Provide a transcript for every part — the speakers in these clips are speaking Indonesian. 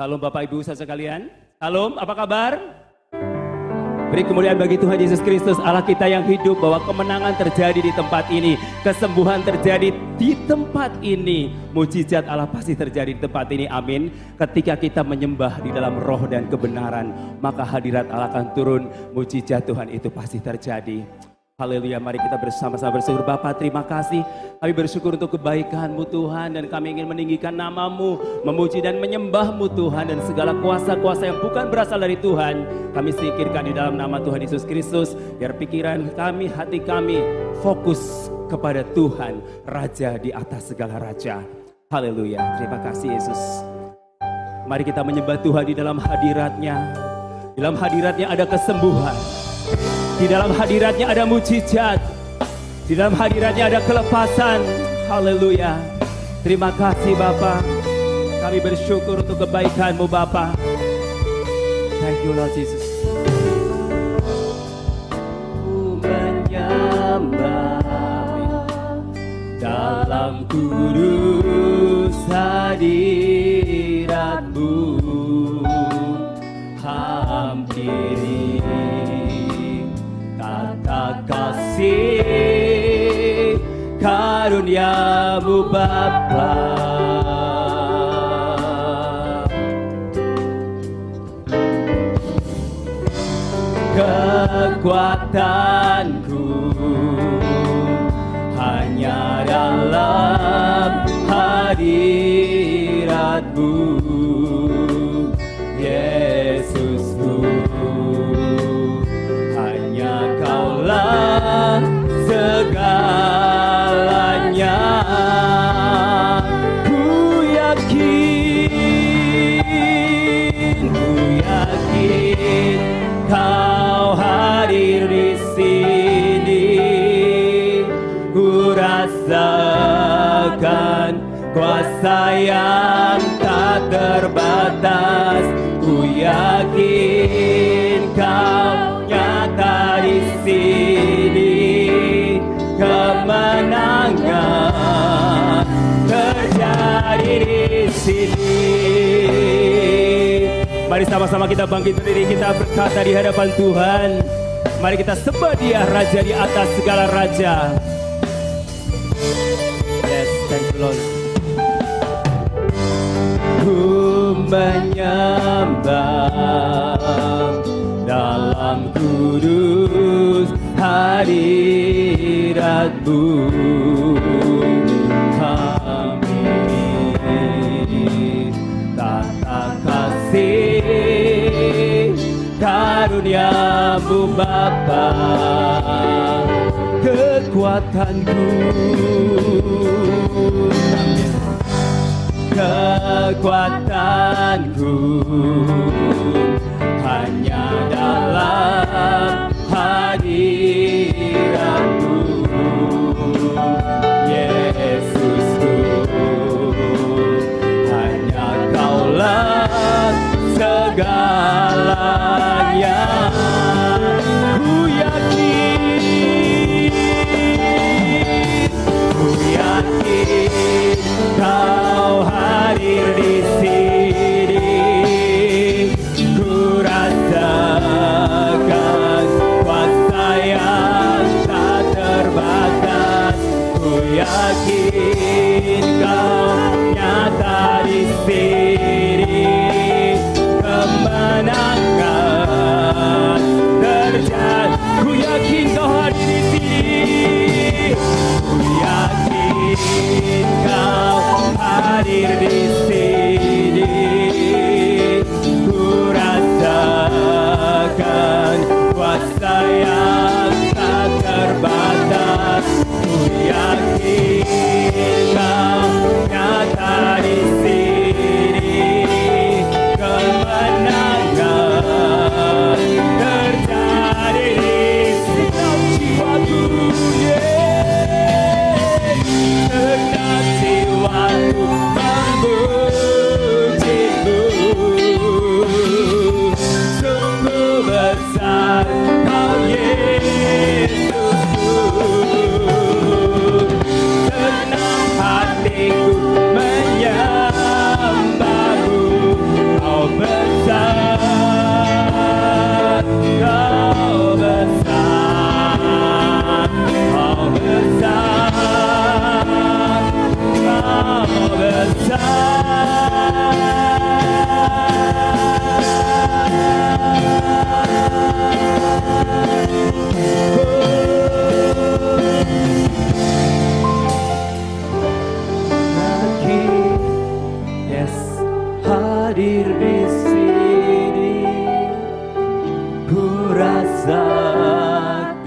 Salam Bapak Ibu saudara sekalian. Salam, apa kabar? Beri kemuliaan bagi Tuhan Yesus Kristus, Allah kita yang hidup, bahwa kemenangan terjadi di tempat ini, kesembuhan terjadi di tempat ini, mujizat Allah pasti terjadi di tempat ini, amin. Ketika kita menyembah di dalam roh dan kebenaran, maka hadirat Allah akan turun, mujizat Tuhan itu pasti terjadi. Haleluya, mari kita bersama-sama bersyukur. Bapa, terima kasih. Kami bersyukur untuk kebaikan-Mu Tuhan, dan kami ingin meninggikan nama-Mu, memuji dan menyembah-Mu Tuhan, dan segala kuasa-kuasa yang bukan berasal dari Tuhan, kami singkirkan di dalam nama Tuhan Yesus Kristus. Biar pikiran kami, hati kami fokus kepada Tuhan, Raja di atas segala raja. Haleluya, terima kasih Yesus. Mari kita menyembah Tuhan di dalam hadirat-Nya. Di dalam hadirat-Nya ada kesembuhan. Di dalam hadirat-Nya ada mujizat. Di dalam hadirat-Nya ada kelepasan. Haleluya. Terima kasih Bapa. Kami bersyukur untuk kebaikan-Mu Bapa. Thank you Lord Jesus. Ku menyembah dalam kudus hadirat-Mu, hampiri kata kasih karunia-Mu Bapa. Kekuatanku hanya dalam hadirat-Mu, Yesusku. Hanya Kaulah segalanya. Ku yakin Kau hadir di sini. Ku rasakan kuasa yang tak terbatas. Ku yakin Kau nyata di sini. Kemenangan terjadi di sini. Mari sama-sama kita bangkit berdiri, kita berkata di hadapan Tuhan. Mari kita sembah Dia, Raja di atas segala raja. Yes, thank you Lord. Ku menyembah dalam kudus hadirat-Mu, kami tata kasih karunia-Mu Bapa. Kekuatanku, kekuatanku hanya dalam hadirat-Mu, Yesusku. Hanya Kaulah segalanya. Ku yakin Kau hadir di sini. Ku rasakan kuasa yang tak terbatas. Ku yakin Kau nyata di sini. Kemenangan hadir di sini, ku rasakan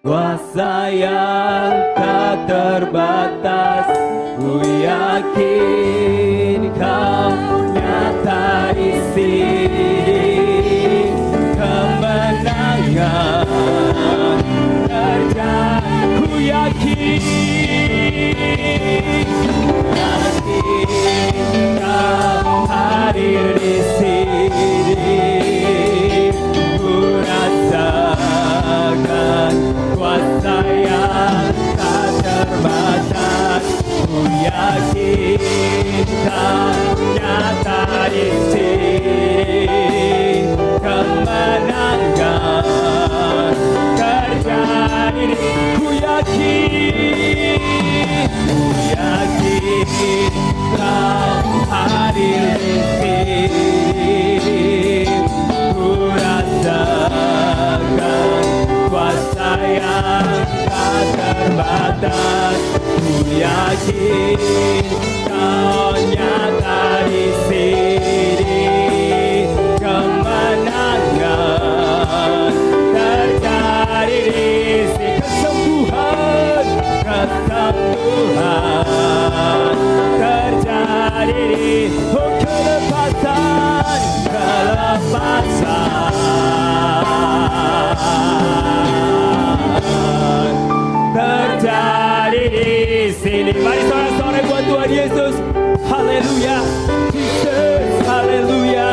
kuasa yang tak terbatas. Ku yakin kau nyata di sini, kemenangan terjadi. Ku yakin kau hadir di sini, ku rasakan kuasa yang tak terbatas. Ku yakin kau nyata di sini, kemenangan terjadi. Ku yakin kau hadir di sini, ku rasakan kuasa yang tak terbatas. Ku yakin kau nyata di sini, kemenangan terjadi di sini. Kesembuhan terjadi di kelepasan terjadi di sini. Mari sorak-sorai buat Tuhan Yesus. Haleluya, Jesus, haleluya,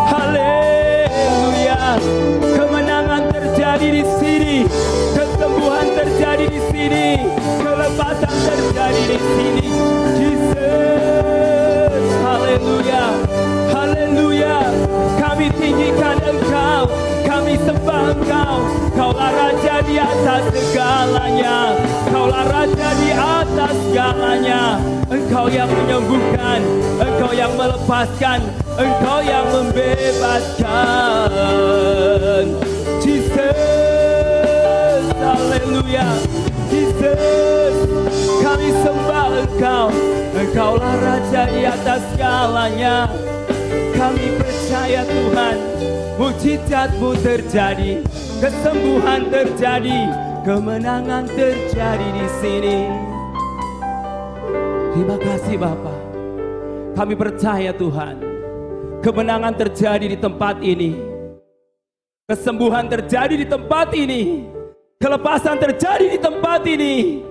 haleluya. Kemenangan terjadi di sini, kesembuhan terjadi di sini, kelepasan terjadi di sini. Jesus, haleluya, haleluya. Kami tinggikan Engkau, kami sembah Engkau. Kaulah Raja di atas segalanya, Kaulah Raja di atas segalanya. Engkau yang menyembuhkan, Engkau yang melepaskan, Engkau yang membebaskan. Jesus, haleluya. Jesus, kami sembah Engkau. Engkaulah Raja di atas segalanya. Kami percaya Tuhan, mujizat-Mu terjadi, kesembuhan terjadi, kemenangan terjadi di sini. Terima kasih Bapa. Kami percaya Tuhan, kemenangan terjadi di tempat ini, kesembuhan terjadi di tempat ini, kelepasan terjadi di tempat ini.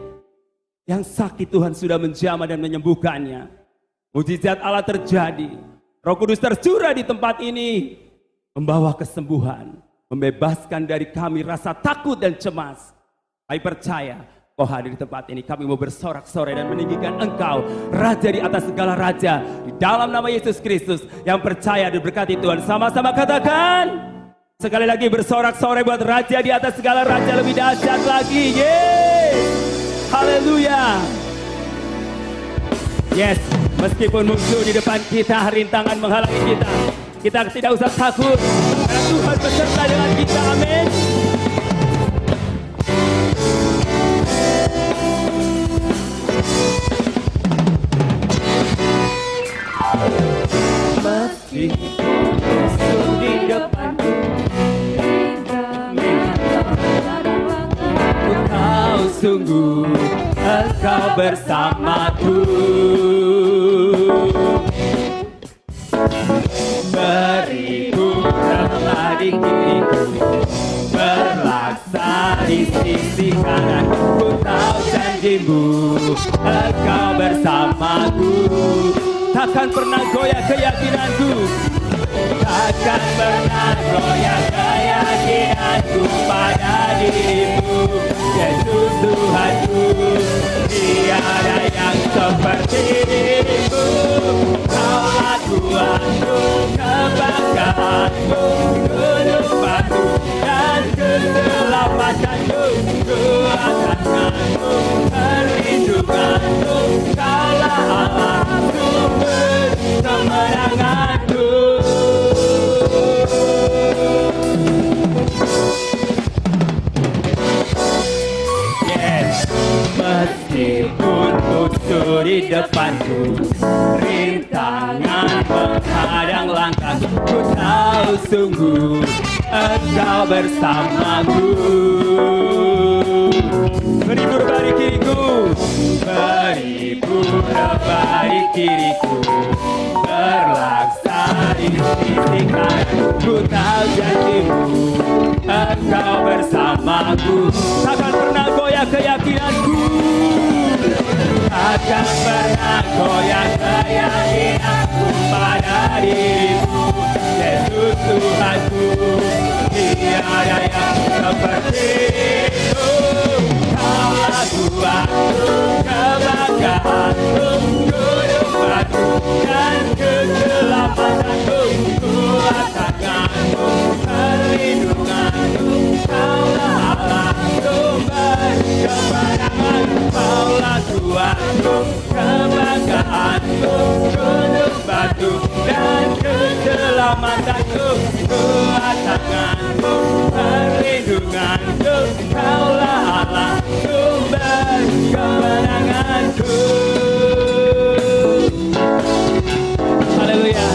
Yang sakit Tuhan sudah menjamah dan menyembuhkannya. Mujizat Allah terjadi. Roh Kudus tercurah di tempat ini, membawa kesembuhan, membebaskan dari kami rasa takut dan cemas. Kami percaya Kau hadir di tempat ini. Kami mau bersorak-sorai dan meninggikan Engkau, Raja di atas segala raja, di dalam nama Yesus Kristus. Yang percaya diberkati Tuhan, sama-sama katakan sekali lagi, bersorak-sorai buat Raja di atas segala raja, lebih dahsyat lagi. Yeay, haleluya. Yes, meskipun musuh di depan kita, rintangan menghalangi kita, kita tidak usah takut, karena Tuhan beserta dengan kita. Amin. Meskipun musuh di depanku, ku tahu sungguh Engkau bersamaku. Beriku telah di kiriku, berlaksa di sisi kanan. Ku tahu janji-Mu, Engkau bersamaku. Takkan pernah goyah keyakinanku, takkan pernah goyah keyakinanku pada diri-Mu, Yesus Tuhanku. Tiada yang seperti diri-Mu. Kaulah Tuhanku, kebanggaanku, kehidupanku dan keselamatanku, keatanganku, perlindunganku. Kaulah Allah, sumber kemenanganku. Yes, meskipun musuh di depanku, rintangan langkah, ku tahu sungguh Engkau bersamaku. Beribu rebari kiriku, beribu rebari kiriku, berlaksana di sisi kanan. Ku tahu janjimu, Engkau bersamaku. Takkan pernah goyah keyakinanku, takkan pernah goyah keyakinanku pada dirimu. Yesus Tuhanku, tiada yang seperti-Mu. Kaulah kuatku, kebanggaanku, kehidupanku dan keselamatanku. Kuat tanganmu, perlindunganku, Kaulah Allah, sumber kemenangan. Kaulah kuatku, kebanggaanku, kehidupanku dan keselamatanku. Kuat tanganmu, perlindunganku, Kaulah Allah, sumber kemenanganku. Haleluya.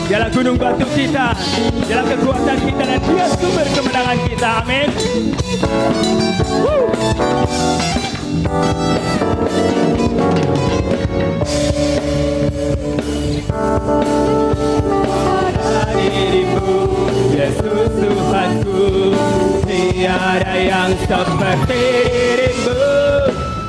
Dialah gunung batu kita, dialah kekuatan kita, dan Dia sumber kemenangan kita. Amin. Pada dirimu, Yesus Tuhanku, tiada yang seperti dirimu.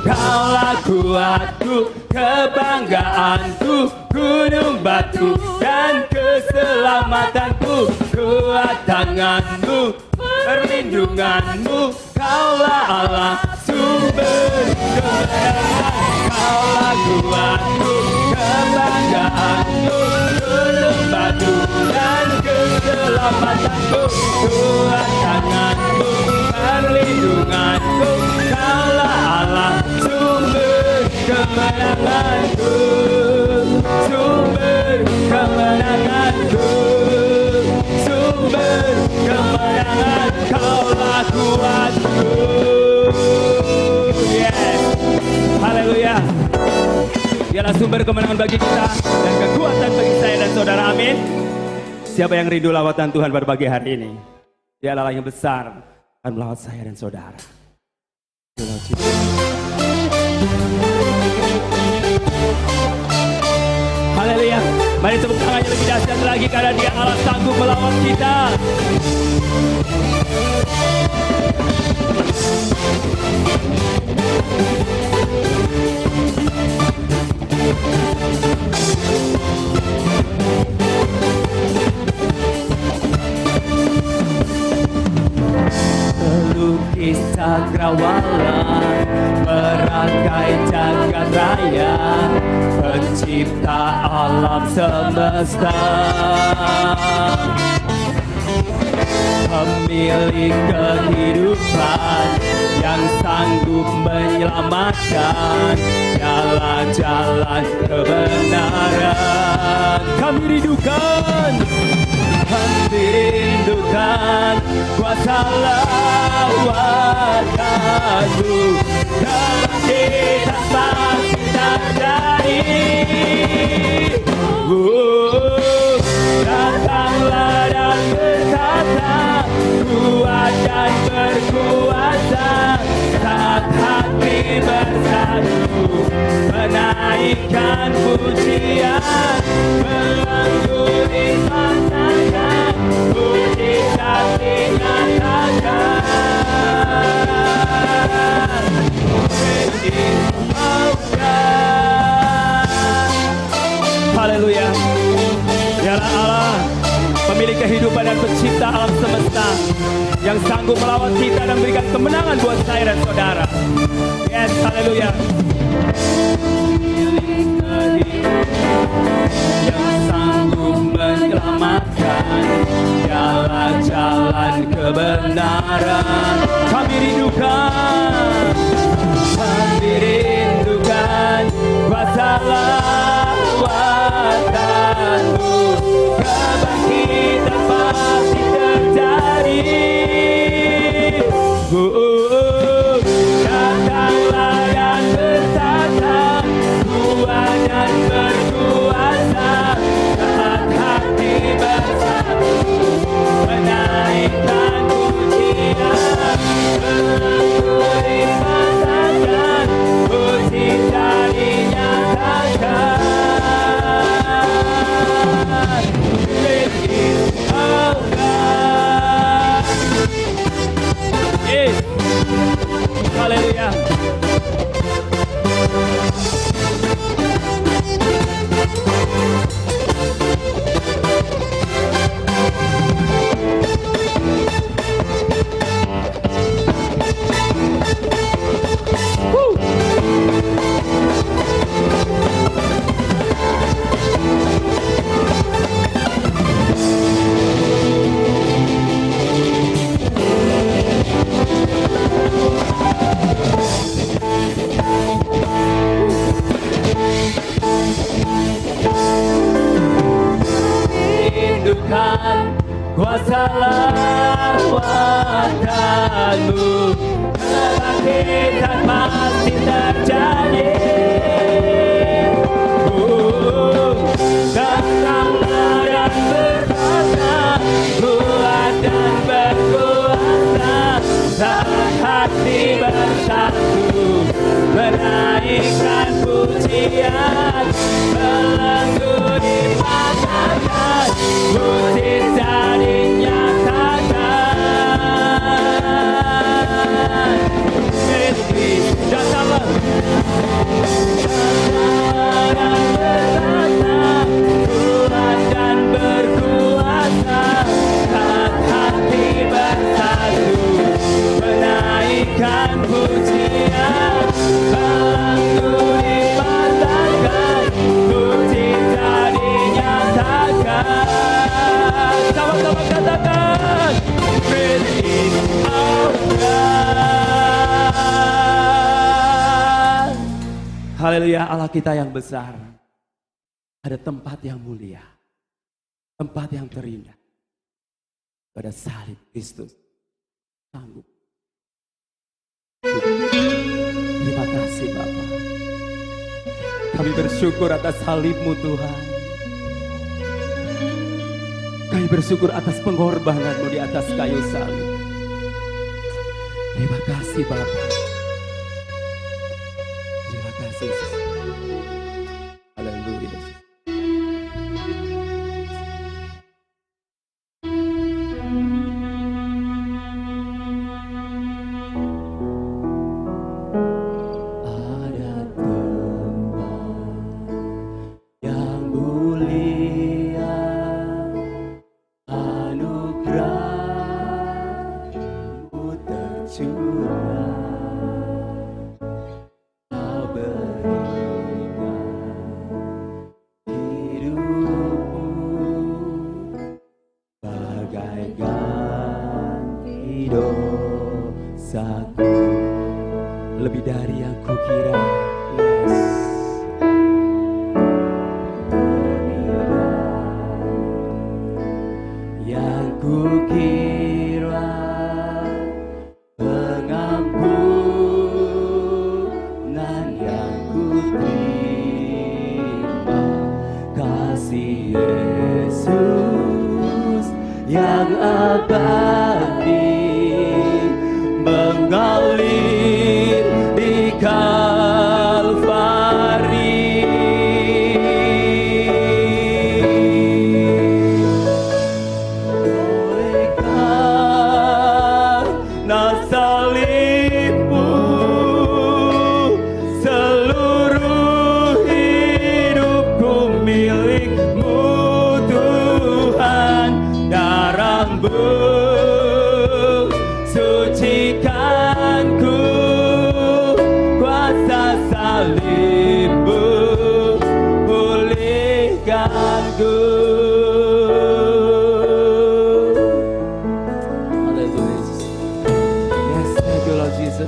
Kaulah kuatku, kebanggaanku, gunung batu dan keselamatanku. Kuat tanganmu, perlindunganmu, Kaulah Allah, sumber kemenangan. Kaulah kuatku, kebanggaanku, gunung batu dan keselamatanku. Kuat tanganmu, perlindunganku, Kaulah Allah, sumber kemenanganku, sumber kemenanganku, sumber kemenangan. Kaulah kuatku. Yes, haleluya. Dialah sumber kemenangan bagi kita dan kekuatan bagi saya dan saudara. Amin. Siapa yang rindu lawatan Tuhan pada pagi hari ini? Dialah yang besar akan melawat saya dan saudara. Haleluya. Mari tepuk tangannya lebih dahsyat lagi karena Dia Allah sanggup melawat kita. Pelukis cakrawala, merangkai jagat raya, pencipta alam semesta, pemilik kehidupan yang sanggup menyelamatkan, jalan-jalan kebenaran. Kami rindukan, kuasa lawatanmu dalam kita pasti terjadi. Datanglah dan berkata, kuat dan berkuasa, saat hati bersatu, menaikkan pujian, mengguni pasangan, mujizat dinyatakan. Haleluya. Dialah Allah, pemilik kehidupan dan pencipta alam semesta, yang sanggup melawat kita dan memberikan kemenangan buat saya dan saudara. Yes, haleluya. Pemilik kehidupan yang sanggup menyelamatkan, jalan-jalan kebenaran. Kami rindukan kuasa lawatanmu, kebangkitan pasti terjadi. Datanglah dan bertata, kuat dan berkuasa, saat hati menunjukkan kuasa lawatanmu. Kebangkitan pasti terjadi. Datanglah dan berkata, kuat dan berkuasa, saat hati bersatu, menaikkan pujian, belenggu dipatahkan, mujizat dinyatakan. Yesus datanglah, datang berkata, kuat dan berkuasa, saat hati bersatu, menaikkan pujian, belenggu dipatahkan, mujizat dinyatakan. Sama-sama katakan, great is our God. Haleluya, Allah kita yang besar. Ada tempat yang mulia, tempat yang terindah pada salib Kristus sanggup. Terima kasih Bapa. Kami bersyukur atas salib-Mu Tuhan. Kami bersyukur atas pengorbanan-Mu di atas kayu salib. Terima kasih Bapa. Terima kasih Yesus. Haleluya. Lebih dari yang kukira. Yang kukira pengampunan yang kuterima, kasih Yesus yang abadi mengalir di Kalvari. Oleh karena salib-Mu, seluruh hidupku milik-Mu Tuhan. Darah-Mu sucikanku, kuasa salib-Mu pulihkanku. Haleluya Yesus. Yes, thank you Lord Jesus.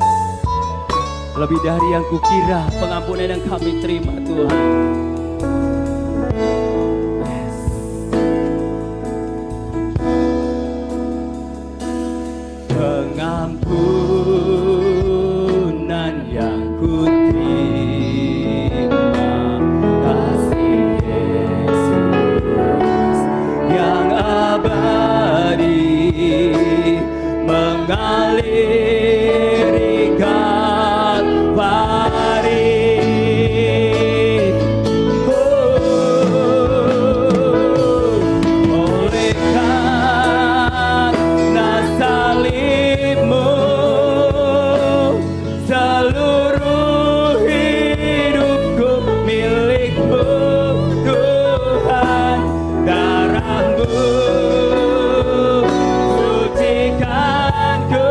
Lebih dari yang kukira pengampunan yang kami terima Tuhan. Pengampunan yang kuterima, kasih Yesus yang abadi mengalir di Kalvari. Oleh karena salib-Mu, seluruh hidupku milik-Mu Tuhan. Darah-Mu sucikanku,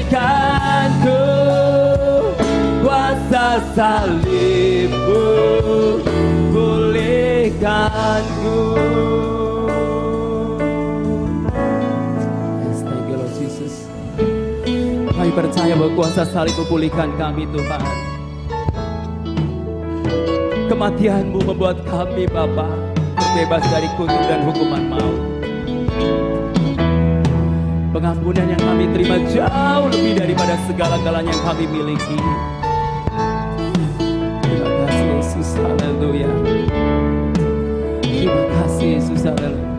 pulihkanku, kuasa salibmu pulihkanku. Yes, thank you Lord Jesus. Kami percaya bahwa kuasa salib memulihkan kami Tuhan. Kematian-Mu membuat kami Bapa terbebas dari kutuk dan hukuman maut. Pengampunan yang kami terima jauh lebih daripada segala-galanya yang kami miliki. Terima kasih Yesus, haleluya. Terima kasih Yesus, haleluya.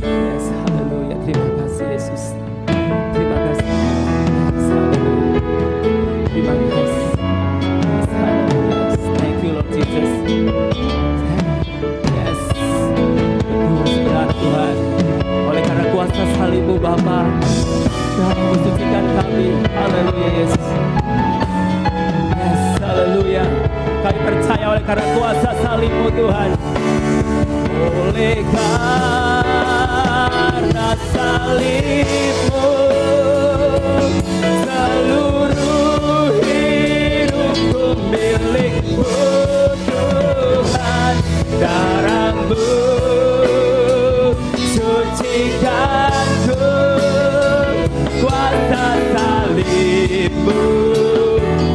Yes, haleluya. Terima kasih Yesus. Terima kasih. Yes, haleluya. Terima kasih. Yes, haleluya. Thank you Lord Jesus. Yes. Betul benar Tuhan. Oleh karena kuasa salib-Mu Bapa, Tuhan mensucikan kami. Haleluya Yesus. Yes, haleluya. Kami percaya oleh karena kuasa salib-Mu Tuhan. Oleh karena salib-Mu, seluruh hidupku milik-Mu Tuhan. Darah-Mu sucikanku, kuasa salib-Mu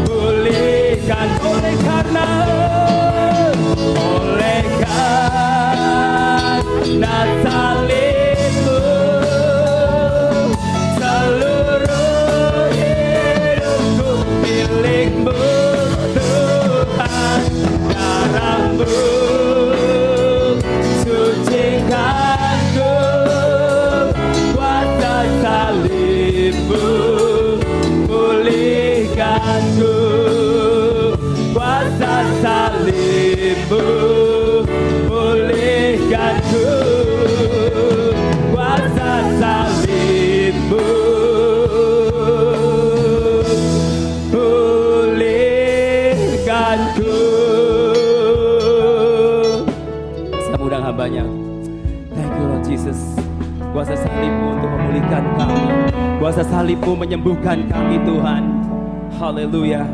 pulihkan. Oleh karena salib-Mu, seluruh hidupku milik-Mu Tuhan. Darah-Mu sucikanku, kuasa salib-Mu pulihkanku, kuasa salib-Mu pulihkanku, kuasa salib-Mu pulihkanku. Saya undang hambanya. Thank you Lord Jesus. Kuasa salib-Mu untuk memulihkan kami, kuasa salib-Mu menyembuhkan kami Tuhan. Haleluya.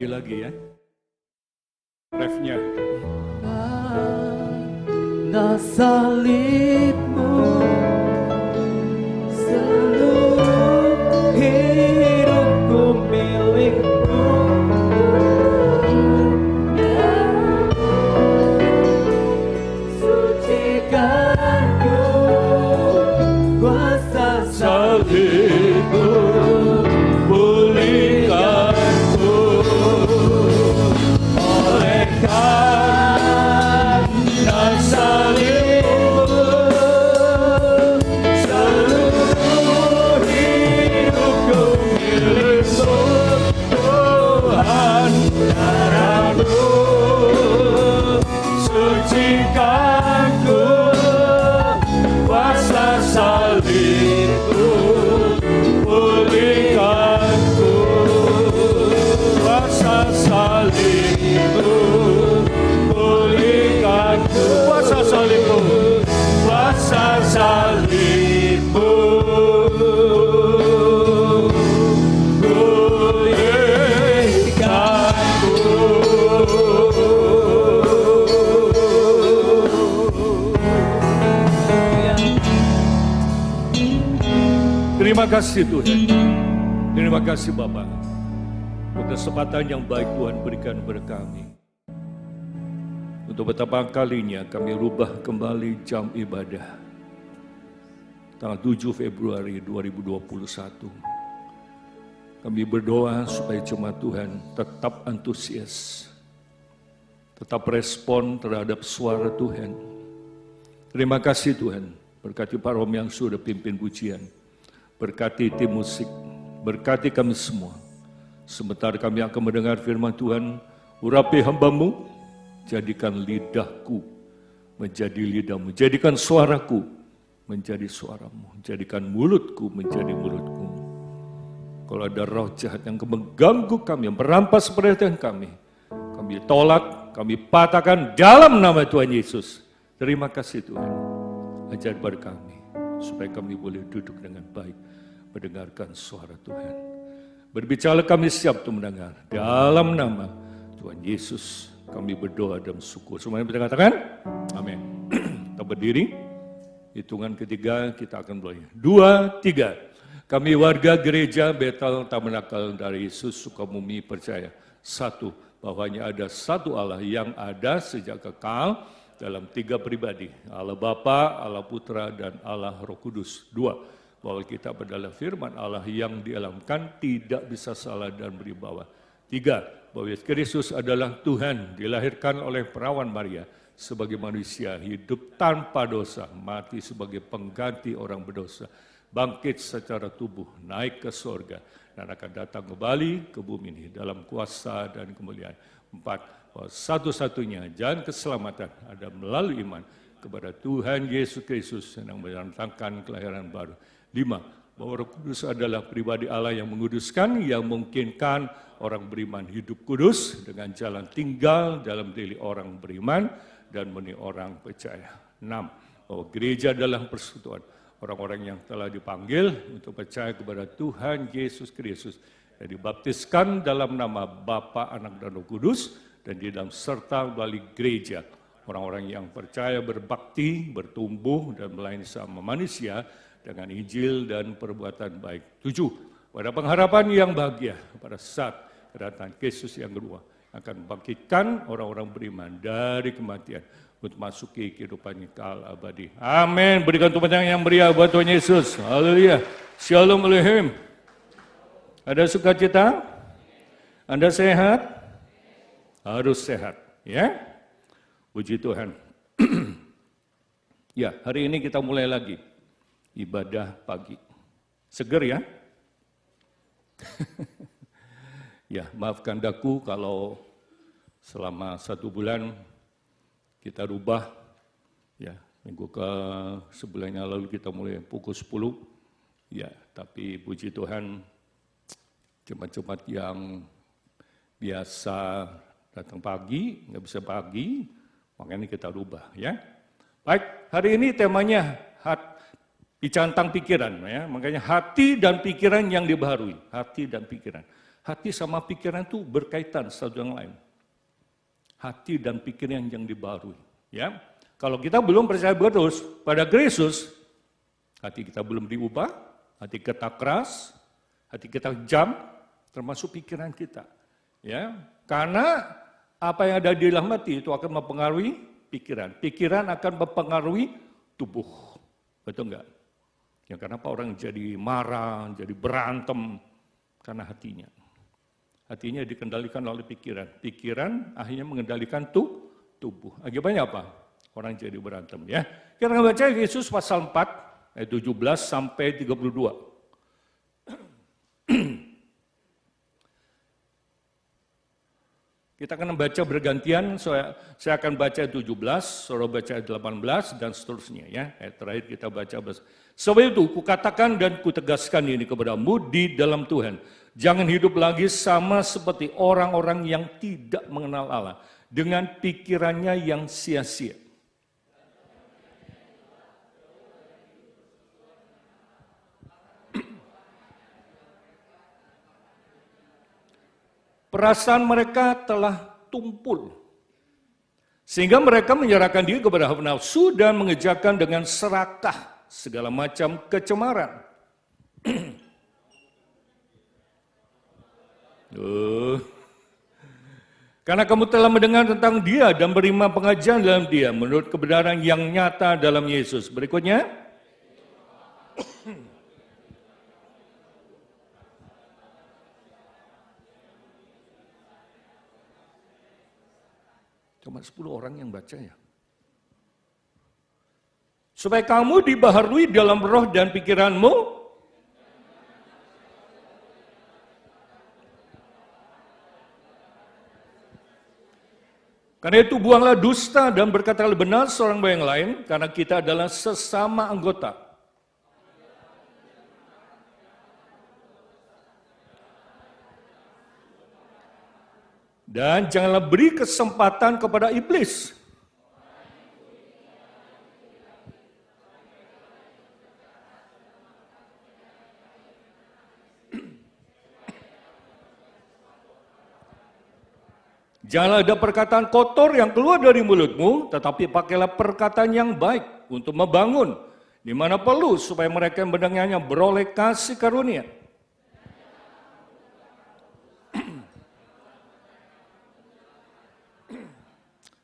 Lagi ya, refnya. Karena salib-Mu, seluruh hidupku milik-Mu. Sucikanku, kuasa salib-Mu pulihkanku. Oleh karena salib-Mu, seluruh hidupku milik-Mu Tuhan. Darah-Mu sucikanku, kuasa salib-Mu pulihkanku, kuasa salib-Mu pulihkanku, kuasa salib-Mu, kuasa salib-Mu pulihkanku. Terima kasih Tuhan. Terima kasih Bapak. Untuk kesempatan yang baik Tuhan berikan kepada kami. Untuk betapa kalinya kami rubah kembali jam ibadah. Tanggal 7 Februari 2021. Kami berdoa supaya jemaat Tuhan tetap antusias. Tetap respon terhadap suara Tuhan. Terima kasih Tuhan. Berkati Pak Rom yang sudah pimpin pujian. Berkati tim musik. Berkati kami semua. Sementara kami akan mendengar firman Tuhan. Urapi hamba-Mu. Jadikan lidahku menjadi lidahmu. Jadikan suaraku menjadi suaramu. Jadikan mulutku menjadi mulutku. Kalau ada roh jahat yang mengganggu kami, yang merampas perhatian kami tolak, kami patahkan dalam nama Tuhan Yesus. Terima kasih Tuhan. Ajar pada kami, supaya kami boleh duduk dengan baik, mendengarkan suara Tuhan. Berbicara kami siap untuk mendengar. Dalam nama Tuhan Yesus kami berdoa dan syukur. Semuanya kita katakan, amin. Kita berdiri, hitungan ketiga kita akan mulai. 2, 3. Kami warga gereja Bethel Tabernakel dari Yesus Sukabumi percaya. 1, bahwanya ada satu Allah yang ada sejak kekal dalam 3 pribadi. Allah Bapa, Allah Putra, dan Allah Roh Kudus. 2, bahwa kita adalah firman Allah yang dialamkan, tidak bisa salah dan berwibawa. 3, bahwa Yesus Kristus adalah Tuhan, dilahirkan oleh perawan Maria sebagai manusia, hidup tanpa dosa, mati sebagai pengganti orang berdosa, bangkit secara tubuh, naik ke surga, dan akan datang kembali ke bumi ini dalam kuasa dan kemuliaan. 4, bahwa satu-satunya jalan keselamatan ada melalui iman kepada Tuhan Yesus Kristus yang mendatangkan kelahiran baru. 5, bahwa Roh Kudus adalah pribadi Allah yang menguduskan, yang memungkinkan orang beriman hidup kudus dengan jalan tinggal dalam diri orang beriman dan memenuhi orang percaya. 6, bahwa gereja adalah persekutuan orang-orang yang telah dipanggil untuk percaya kepada Tuhan Yesus Kristus, yang dibaptiskan dalam nama Bapa, Anak, dan Roh Kudus, dan di dalam serta melalui gereja. Orang-orang yang percaya berbakti, bertumbuh, dan melayani sama manusia dengan Injil dan perbuatan baik. 7, pada pengharapan yang bahagia pada saat kedatangan Yesus yang kedua, akan membangkitkan orang-orang beriman dari kematian untuk masuki kehidupan kekal abadi. Amin. Berikan tepuk tangan yang meriah buat Tuhan Yesus. Haleluya. Shalom Aleichem. Ada sukacita? Anda sehat? Harus sehat, ya. Puji Tuhan. Ya, hari ini kita mulai lagi ibadah pagi. Seger ya? Ya, maafkan daku kalau selama 1 bulan kita rubah, ya, minggu ke sebulannya lalu kita mulai pukul 10, ya, tapi puji Tuhan, jemaat-jemaat yang biasa datang pagi, nggak bisa pagi, makanya kita rubah, ya. Baik, hari ini temanya bicara tentang pikiran, ya, makanya hati dan pikiran yang dibaharui, hati dan pikiran. Hati sama pikiran itu berkaitan satu dengan lain. Hati dan pikiran yang dibaharui, ya. Kalau kita belum percaya terus pada Kristus, hati kita belum diubah, hati kita keras, hati kita kejam, termasuk pikiran kita, ya. Karena apa yang ada di dalam hati itu akan mempengaruhi pikiran. Pikiran akan mempengaruhi tubuh, betul enggak? Ya, kenapa orang jadi marah, jadi berantem karena hatinya. Hatinya dikendalikan oleh pikiran. Pikiran akhirnya mengendalikan tubuh. Akibatnya apa? Orang jadi berantem, ya. Kita akan baca Yesus pasal 4 ayat 17 sampai 32. Kita akan membaca bergantian, saya akan baca 17, saudara baca 18 dan seterusnya, ya. Ayat terakhir kita baca. Sebab itu kukatakan dan kutegaskan ini kepadamu di dalam Tuhan. Jangan hidup lagi sama seperti orang-orang yang tidak mengenal Allah, dengan pikirannya yang sia-sia. Perasaan mereka telah tumpul, sehingga mereka menyerahkan diri kepada hawa nafsu dan mengerjakan dengan serakah segala macam kecemaran. Karena kamu telah mendengar tentang dia dan beriman pengajaran dalam dia, menurut kebenaran yang nyata dalam Yesus. Berikutnya, cuma 10 orang yang baca, ya. Supaya kamu dibaharui dalam roh dan pikiranmu, karena itu buanglah dusta dan berkatalah benar seorang bagi yang lain, karena kita adalah sesama anggota. Dan janganlah beri kesempatan kepada iblis. Janganlah ada perkataan kotor yang keluar dari mulutmu, tetapi pakailah perkataan yang baik untuk membangun, di mana perlu, supaya mereka yang mendengarnya beroleh kasih karunia.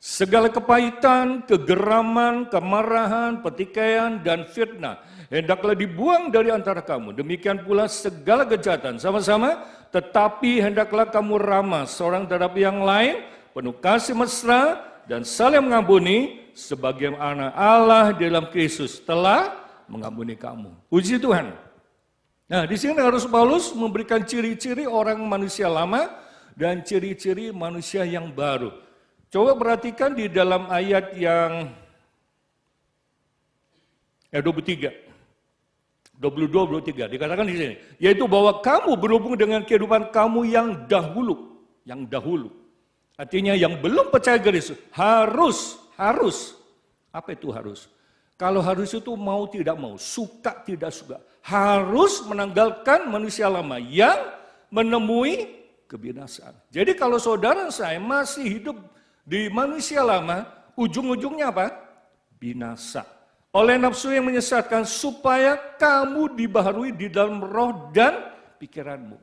Segala kepahitan, kegeraman, kemarahan, pertikaian, dan fitnah hendaklah dibuang dari antara kamu. Demikian pula segala kejahatan. Sama-sama, tetapi hendaklah kamu ramah seorang terhadap yang lain, penuh kasih mesra, dan saling mengampuni, sebagaimana Allah dalam Kristus telah mengampuni kamu. Puji Tuhan. Nah, di sini harus Paulus memberikan ciri-ciri orang manusia lama dan ciri-ciri manusia yang baru. Coba perhatikan di dalam ayat yang 23, 22-23, dikatakan di sini, yaitu bahwa kamu berhubung dengan kehidupan kamu yang dahulu. Artinya yang belum percaya Kristus, harus, apa itu harus? Kalau harus itu mau tidak mau, suka tidak suka, harus menanggalkan manusia lama yang menemui kebinasaan. Jadi kalau saudara saya masih hidup di manusia lama, ujung-ujungnya apa? Binasa. Oleh nafsu yang menyesatkan, supaya kamu dibaharui di dalam roh dan pikiranmu.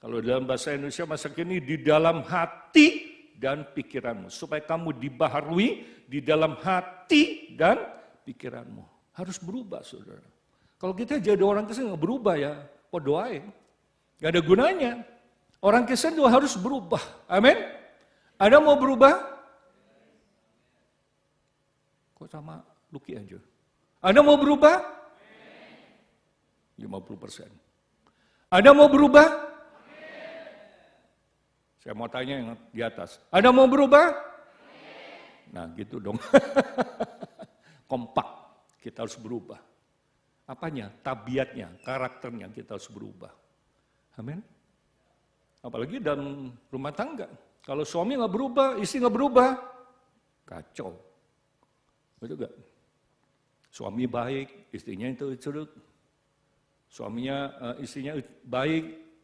Kalau dalam bahasa Indonesia masa kini, di dalam hati dan pikiranmu. Supaya kamu dibaharui di dalam hati dan pikiranmu. Harus berubah, saudara. Kalau kita jadi orang Kristen nggak berubah ya, doain. Gak ada gunanya. Orang Kristen juga harus berubah. Amin. Ada mau berubah? Kok sama Luki aja? Ada mau berubah? 50%. Ada mau berubah? Saya mau tanya yang di atas. Ada mau berubah? Nah gitu dong. Kompak. Kita harus berubah. Apanya? Tabiatnya, karakternya kita harus berubah. Amin. Apalagi dalam rumah tangga. Kalau suami nggak berubah, istri nggak berubah, kacau. Betul gak? Suami baik, istrinya itu curut. Istrinya baik,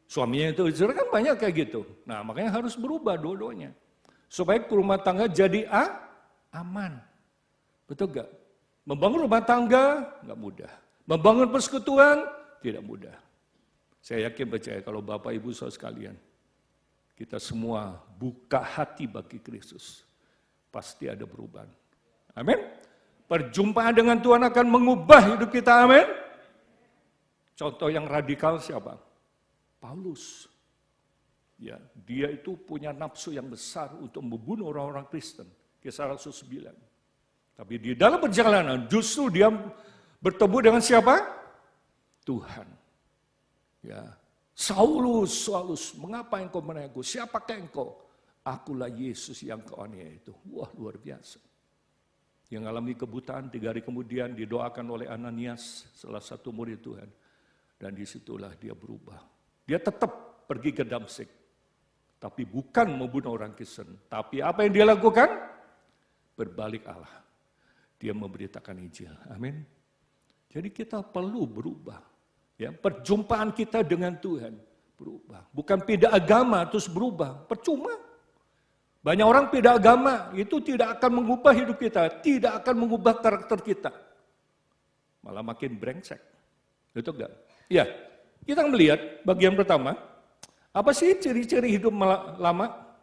suaminya itu curut, kan banyak kayak gitu. Nah makanya harus berubah dua-duanya. Supaya rumah tangga jadi aman. Betul gak? Membangun rumah tangga nggak mudah. Membangun persekutuan tidak mudah. Saya yakin percaya kalau Bapak Ibu saudara sekalian, kita semua buka hati bagi Kristus, pasti ada perubahan. Amin. Perjumpaan dengan Tuhan akan mengubah hidup kita, amin. Contoh yang radikal siapa? Paulus. Ya, dia itu punya nafsu yang besar untuk membunuh orang-orang Kristen. Kisah Rasul 9. Tapi di dalam perjalanan justru dia bertemu dengan siapa? Tuhan. Ya, Saulus, mengapa engkau menaikku? Siapakah engkau? Akulah Yesus yang kau aniaya itu. Wah, luar biasa. Yang alami kebutaan, 3 hari kemudian didoakan oleh Ananias, salah satu murid Tuhan. Dan disitulah dia berubah. Dia tetap pergi ke Damsyik. Tapi bukan membunuh orang Kristen. Tapi apa yang dia lakukan? Berbalik Allah. Dia memberitakan Injil. Amin. Jadi kita perlu berubah. Ya, perjumpaan kita dengan Tuhan berubah. Bukan beda agama terus berubah, percuma. Banyak orang beda agama, itu tidak akan mengubah hidup kita, tidak akan mengubah karakter kita. Malah makin brengsek. Betul enggak? Ya, kita melihat bagian pertama, apa sih ciri-ciri hidup lama?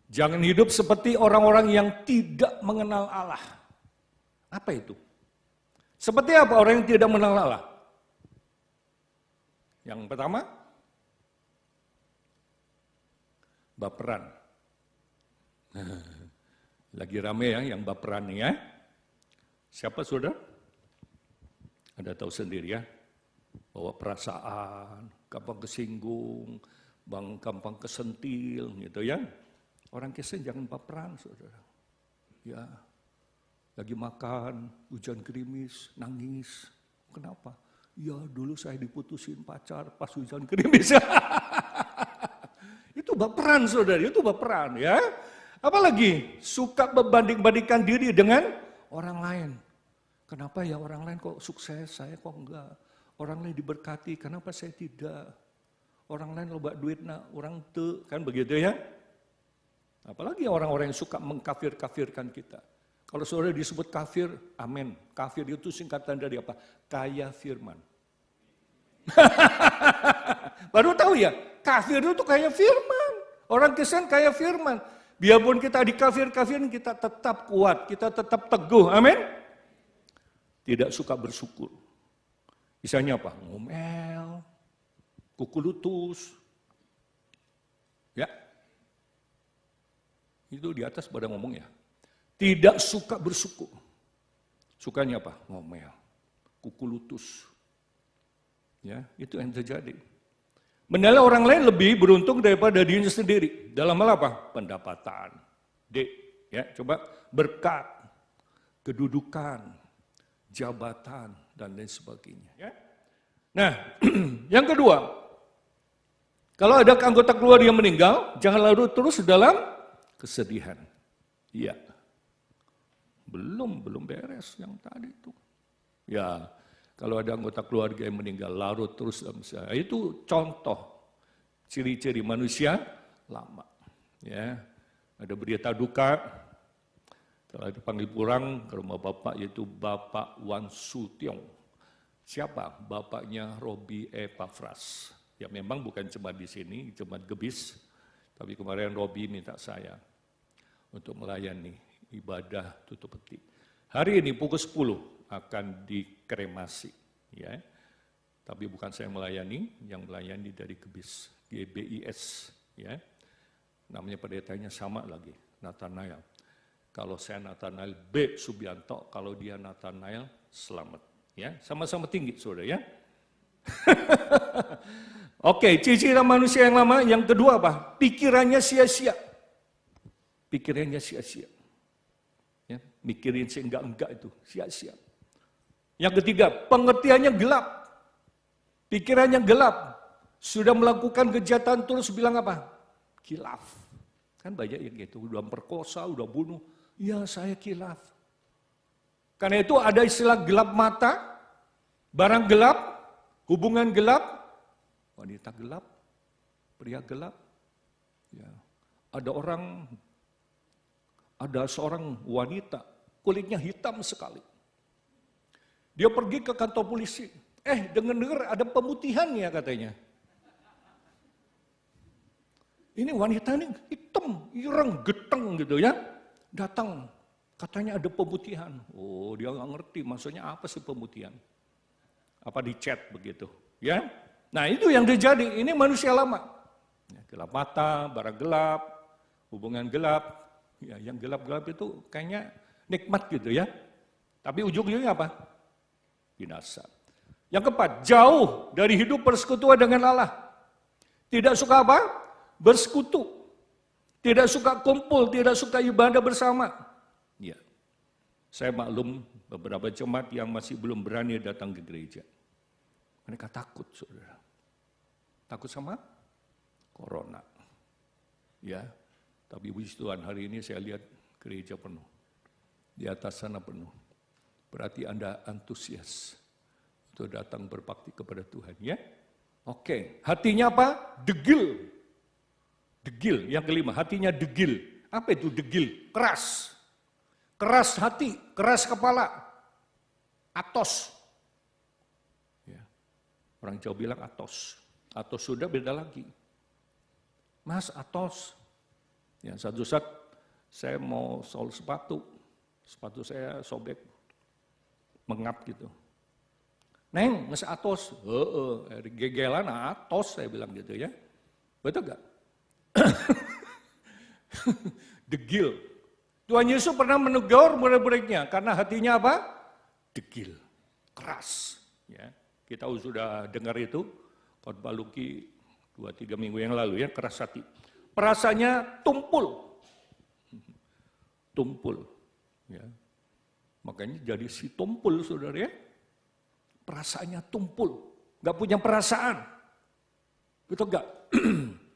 Jangan hidup seperti orang-orang yang tidak mengenal Allah. Apa itu? Seperti apa orang yang tidak mengenal Allah? Yang pertama, baperan. Lagi rame ya yang baperan nih ya. Siapa saudara? Ada tahu sendiri ya. Bawa perasaan, gampang kesinggung, gampang kesentil gitu ya. Orang Kristen jangan baperan, saudara. Ya, Lagi makan, hujan gerimis, nangis. Kenapa? Ya dulu saya diputusin pacar pas hujan gerimis. Itu baperan saudara, itu baperan ya. Apalagi suka membanding-bandingkan diri dengan orang lain. Kenapa ya orang lain kok sukses, saya kok enggak. Orang lain diberkati, kenapa saya tidak. Orang lain loba duit orang te, kan begitu ya. Apalagi orang-orang yang suka mengkafir-kafirkan kita. Kalau saudara disebut kafir, amin. Kafir itu singkatan dari apa? Kaya firman. Baru tahu ya, kafir itu kaya firman. Orang Kristen kaya firman. Biarpun kita dikafir-kafirin, kita tetap kuat, kita tetap teguh, amin. Tidak suka bersyukur. Misalnya apa? Ngomel, kuku lutus. Ya. Itu di atas pada ngomong ya. Tidak suka bersyukur. Sukanya apa? Ngomel, kuku lutus. Ya, itu yang terjadi. Menilai orang lain lebih beruntung daripada dirinya sendiri. Dalam hal apa? Pendapatan. Ya, coba berkat, kedudukan, jabatan, dan lain sebagainya. Ya. Nah, yang kedua, kalau ada anggota keluarga yang meninggal, jangan larut terus dalam kesedihan. Iya. Belum beres yang tadi itu. Ya, kalau ada anggota keluarga yang meninggal larut terus dalam kesedihan, itu contoh ciri-ciri manusia lama. Ya, ada berita duka. Telah dipanggil pulang ke rumah bapak, yaitu Bapak Wan Sutiong. Siapa? Bapaknya Robi Epafras. Ya memang bukan cuma di sini, cuma Gebis. Tapi kemarin Robi minta saya untuk melayani ibadah tutup peti. Hari ini pukul 10 akan dikremasi. Ya. Tapi bukan saya melayani, yang melayani dari Gebis, GBIS. Ya. Namanya pendetanya sama lagi, Nathanael. Kalau saya Nathanael B. Subianto, kalau dia Nathanael Selamat. Ya, sama-sama tinggi, saudara ya. Oke, ciri-ciri manusia yang lama. Yang kedua apa? Pikirannya sia-sia. Pikirannya sia-sia. Ya, mikirin seenggak-enggak itu, sia-sia. Yang ketiga, pengertiannya gelap. Pikirannya gelap. Sudah melakukan kejahatan terus bilang apa? Khilaf. Kan banyak yang gitu, udah perkosa, udah bunuh. Ya saya khilaf. Karena itu ada istilah gelap mata, barang gelap, hubungan gelap, wanita gelap, pria gelap. Ya. Ada seorang wanita, kulitnya hitam sekali. Dia pergi ke kantor polisi. Dengar ada pemutihannya katanya. Ini wanita ini hitam, ireng, geteng gitu ya. Datang, katanya ada pemutihan. Oh, dia nggak ngerti maksudnya apa sih pemutihan. Apa di chat begitu, ya. Nah itu yang terjadi, ini manusia lama. Ya, gelap mata, barang gelap, hubungan gelap. Ya, yang gelap-gelap itu kayaknya nikmat gitu ya. Tapi ujung-ujungnya apa? Binasa. Yang keempat, jauh dari hidup persekutuan dengan Allah. Tidak suka apa? Bersekutu. Tidak suka kumpul, tidak suka ibadah bersama. Ya. Saya maklum beberapa jemaat yang masih belum berani datang ke gereja. Mereka takut, saudara. Takut sama corona. Ya. Tapi puji Tuhan, hari ini saya lihat gereja penuh. Di atas sana penuh. Berarti Anda antusias untuk datang berbakti kepada Tuhan, ya. Oke, hatinya apa? Degil. Degil, yang kelima, hatinya degil. Apa itu degil? Keras. Keras hati, keras kepala. Atos. Ya. Orang Jawa bilang atos. Atos sudah beda lagi. Mas, atos. Ya, satu saat saya mau sol sepatu. Sepatu saya sobek. Mengap gitu. Neng, mas atos. Gegelan atos, saya bilang gitu ya. Betul gak? Degil. Tuhan Yesus pernah menegur murid-muridnya karena hatinya apa? Degil, keras. Ya, kita sudah dengar itu khotbah Luki 2-3 minggu yang lalu ya, keras hati. Perasaannya tumpul. Tumpul. Ya. Makanya jadi si tumpul, saudara ya. Perasaannya tumpul, nggak punya perasaan. Betul nggak?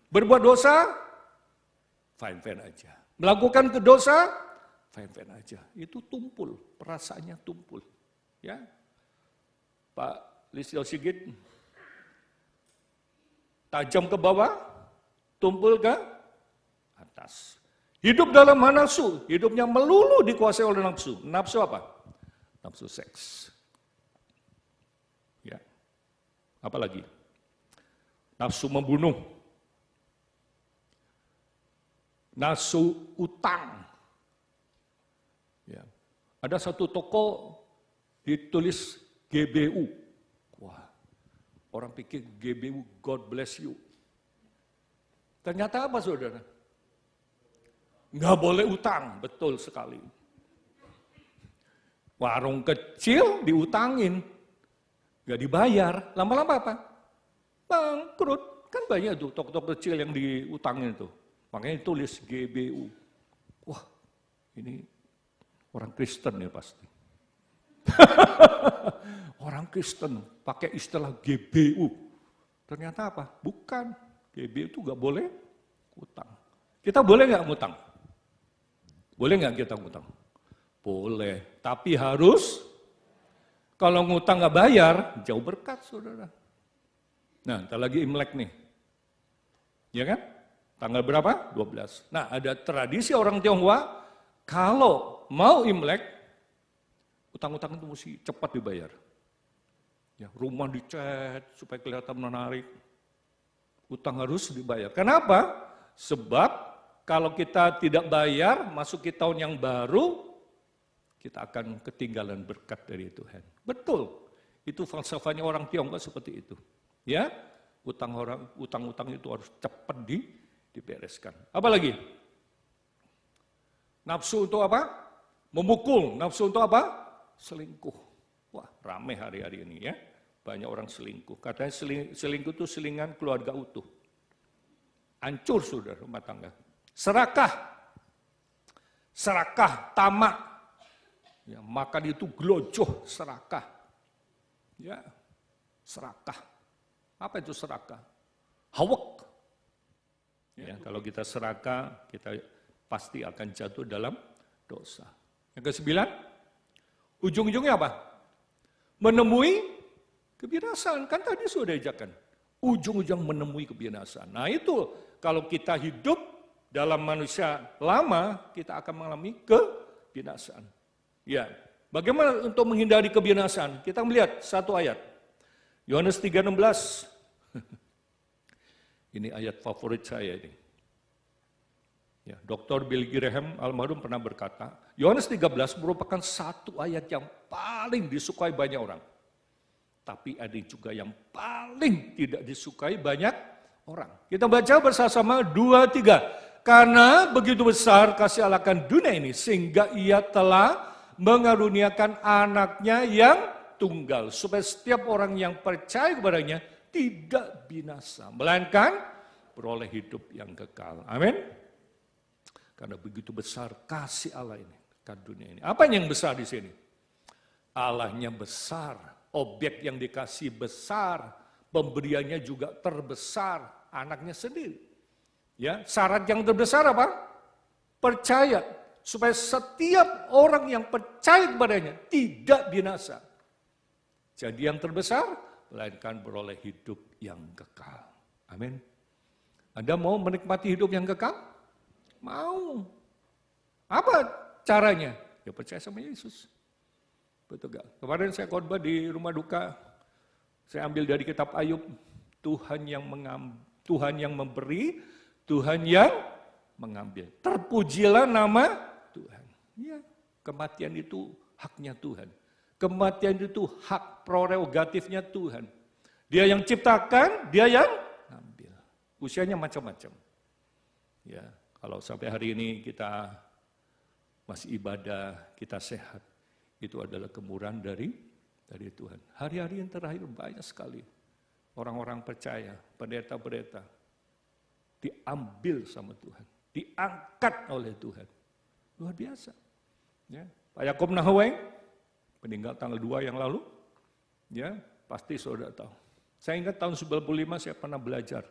Berbuat dosa, fine-fine aja. Melakukan dosa, fine-fine aja. Itu tumpul, perasaannya tumpul. Ya, Pak Listio Sigit, tajam ke bawah, tumpul ke atas. Hidup dalam nafsu, hidupnya melulu dikuasai oleh nafsu. Nafsu apa? Nafsu seks. Ya. Apalagi? Nafsu membunuh. Nafsu utang. Ya. Ada satu toko ditulis GBU. Wah, orang pikir GBU, God bless you. Ternyata apa, saudara? Nggak boleh utang, betul sekali. Warung kecil diutangin, nggak dibayar, lama-lama apa? Bangkrut. Kan banyak tuh toko-toko kecil yang diutangin tuh. Makanya tulis GBU. Wah, ini orang Kristen ya pasti. Orang Kristen pakai istilah GBU. Ternyata apa? Bukan. GBU itu nggak boleh utang. Kita boleh nggak ngutang? Boleh nggak kita ngutang? Boleh. Tapi harus, kalau ngutang nggak bayar, jauh berkat, saudara. Nah, ntar lagi Imlek nih. Ya kan? Tanggal berapa? 12. Nah, ada tradisi orang Tionghoa, kalau mau Imlek, utang-utang itu mesti cepat dibayar. Ya, rumah dicat supaya kelihatan menarik. Utang harus dibayar. Kenapa? Sebab kalau kita tidak bayar, masuk ke tahun yang baru, kita akan ketinggalan berkat dari Tuhan. Betul. Itu falsafahnya orang Tionghoa seperti itu. Ya, utang-utang itu harus cepat dibereskan. Apalagi? Nafsu untuk apa? Memukul. Nafsu untuk apa? Selingkuh. Wah, rame hari-hari ini ya. Banyak orang selingkuh. Katanya selingkuh itu selingan keluarga utuh. Hancur sudah rumah tangga. Serakah. Serakah, tamak. Ya, makan itu gelojoh, serakah. Ya, serakah. Apa itu serakah? Hawak. Ya, kalau kita serakah, kita pasti akan jatuh dalam dosa. Yang ke-9, ujung-ujungnya apa? Menemui kebinasaan. Kan tadi sudah diajarkan. Ujung-ujung menemui kebinasaan. Nah itu, kalau kita hidup dalam manusia lama, kita akan mengalami kebinasaan. Ya, bagaimana untuk menghindari kebinasaan? Kita melihat satu ayat. Yohanes 3:16. Ini ayat favorit saya ini. Ya, Dr. Bill Graham almarhum pernah berkata, Yohanes 13 merupakan satu ayat yang paling disukai banyak orang. Tapi ada juga yang paling tidak disukai banyak orang. Kita baca bersama-sama 2-3. Karena begitu besar kasih Allah akan dunia ini, sehingga ia telah mengaruniakan anaknya yang tunggal. Supaya setiap orang yang percaya kepadanya tidak binasa, melainkan beroleh hidup yang kekal. Amin. Karena begitu besar kasih Allah ini ke dunia ini. Apa yang besar di sini? Allahnya besar, objek yang dikasih besar, pemberiannya juga terbesar, anaknya sendiri. Ya, syarat yang terbesar apa? Percaya, supaya setiap orang yang percaya kepadanya tidak binasa. Jadi yang terbesar melainkan beroleh hidup yang kekal. Amin. Anda mau menikmati hidup yang kekal? Mau. Apa caranya? Ya percaya sama Yesus. Betul gak? Kemarin saya khotbah di rumah duka, saya ambil dari kitab Ayub, Tuhan yang memberi, Tuhan yang mengambil. Terpujilah nama Tuhan. Ya, kematian itu haknya Tuhan. Kematian itu hak prerogatifnya Tuhan. Dia yang ciptakan, dia yang ambil. Usianya macam-macam. Ya, kalau sampai hari ini kita masih ibadah, kita sehat, itu adalah kemurahan dari Tuhan. Hari-hari yang terakhir banyak sekali orang-orang percaya, pendeta-pendeta diambil sama Tuhan, diangkat oleh Tuhan. Luar biasa. Ya. Pak Yakob Nahweng meninggal tanggal 2 yang lalu. Ya, pasti saudara tahu. Saya ingat tahun 95 saya pernah belajar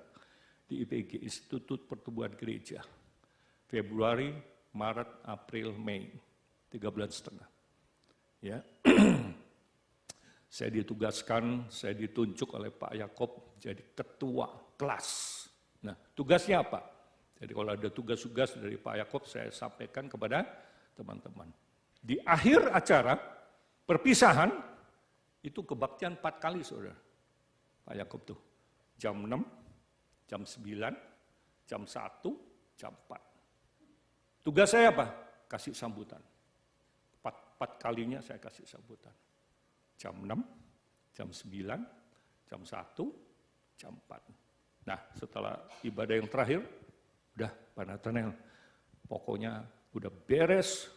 di IPG, Institut Pertumbuhan Gereja. Februari, Maret, April, Mei, 3 bulan setengah. Ya. Saya ditugaskan, saya ditunjuk oleh Pak Yakob jadi ketua kelas. Nah, tugasnya apa? Jadi kalau ada tugas-tugas dari Pak Yakob, saya sampaikan kepada teman-teman. Di akhir acara, perpisahan, itu kebaktian 4 kali, saudara. Pak Yakob tuh, jam 6, jam 9, jam 1, jam 4. Tugas saya apa? Kasih sambutan. 4 kalinya saya kasih sambutan. Jam 6, jam 9, jam 1, jam 4. Nah, setelah ibadah yang terakhir, udah Pak Nathanael, pokoknya udah beres,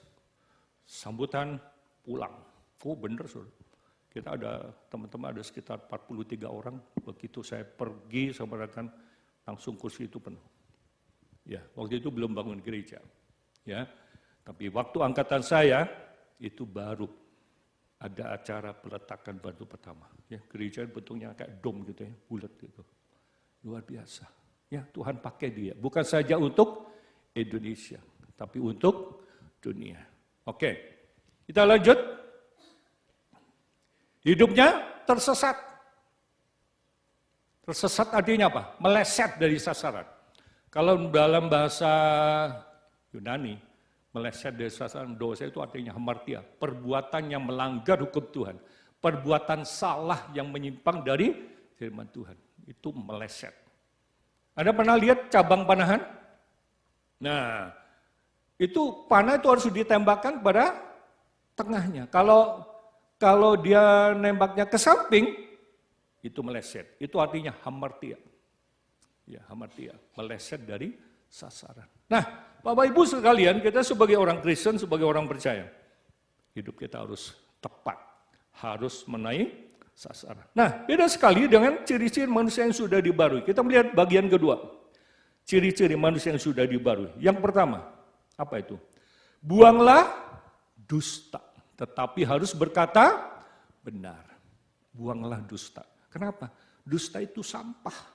sambutan, pulang. Oh bener, saudara. Kita ada, teman-teman ada sekitar 43 orang, begitu saya pergi sama rekan, langsung kursi itu penuh. Ya, waktu itu belum bangun gereja. Ya, tapi waktu angkatan saya, itu baru ada acara peletakan batu pertama. Ya, gereja bentuknya kayak dom gitu ya, bulat gitu. Luar biasa. Ya, Tuhan pakai dia. Bukan saja untuk Indonesia, tapi untuk dunia. Oke, kita lanjut. Hidupnya tersesat. Tersesat artinya apa? Meleset dari sasaran. Kalau dalam bahasa Yunani, meleset dari sasaran dosa itu artinya hamartia, perbuatan yang melanggar hukum Tuhan, perbuatan salah yang menyimpang dari firman Tuhan, itu meleset. Ada pernah lihat cabang panahan? Nah, itu panah itu harus ditembakkan pada tengahnya. Kalau dia nembaknya ke samping, itu meleset. Itu artinya hamartia. Ya, hamartia, meleset dari sasaran. Nah, Bapak Ibu sekalian, kita sebagai orang Kristen, sebagai orang percaya, hidup kita harus tepat, harus menaik sasaran. Nah, beda sekali dengan ciri-ciri manusia yang sudah dibarui. Kita melihat bagian kedua, ciri-ciri manusia yang sudah dibarui. Yang pertama, apa itu? Buanglah dusta, tetapi harus berkata benar. Buanglah dusta. Kenapa? Dusta itu sampah.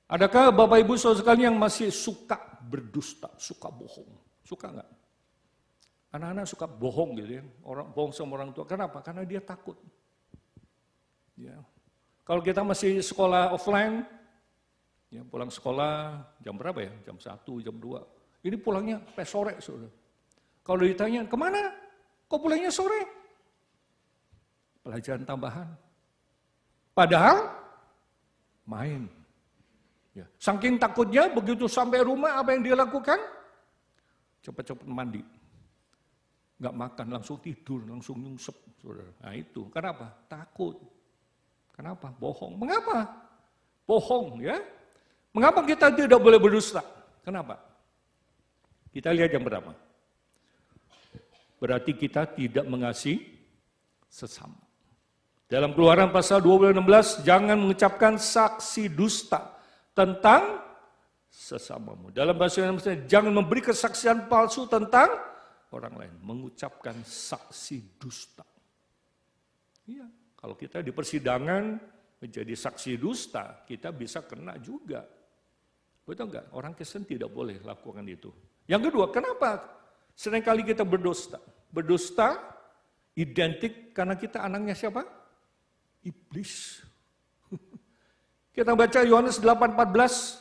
Adakah Bapak Ibu saudara sekalian yang masih suka berdusta, suka bohong? Suka nggak? Anak-anak suka bohong gitu ya, orang bohong sama orang tua. Kenapa? Karena dia takut. Ya. Kalau kita masih sekolah offline, ya pulang sekolah jam berapa ya? Jam 1, jam 2. Ini pulangnya sampai sore, saudara. Kalau ditanya, kemana? Kok pulangnya sore? Pelajaran tambahan. Padahal main. Ya. Saking takutnya begitu sampai rumah apa yang dia lakukan? Cepat-cepat mandi. Nggak makan, langsung tidur, langsung nyungsep. Saudara. Nah itu, kenapa? Takut. Kenapa? Bohong. Mengapa? Bohong ya. Mengapa kita tidak boleh berdusta? Kenapa? Kita lihat yang pertama. Berarti kita tidak mengasihi sesama. Dalam Keluaran pasal 12:16, jangan mengucapkan saksi dusta tentang sesamamu. Dalam bahasa Indonesia, jangan memberi kesaksian palsu tentang orang lain. Mengucapkan saksi dusta. Iya, kalau kita di persidangan menjadi saksi dusta, kita bisa kena juga. Betul enggak? Orang Kristen tidak boleh lakukan itu. Yang kedua, kenapa seringkali kita berdusta? Berdusta identik karena kita anaknya siapa? Iblis. Kita baca Yohanes 8:14.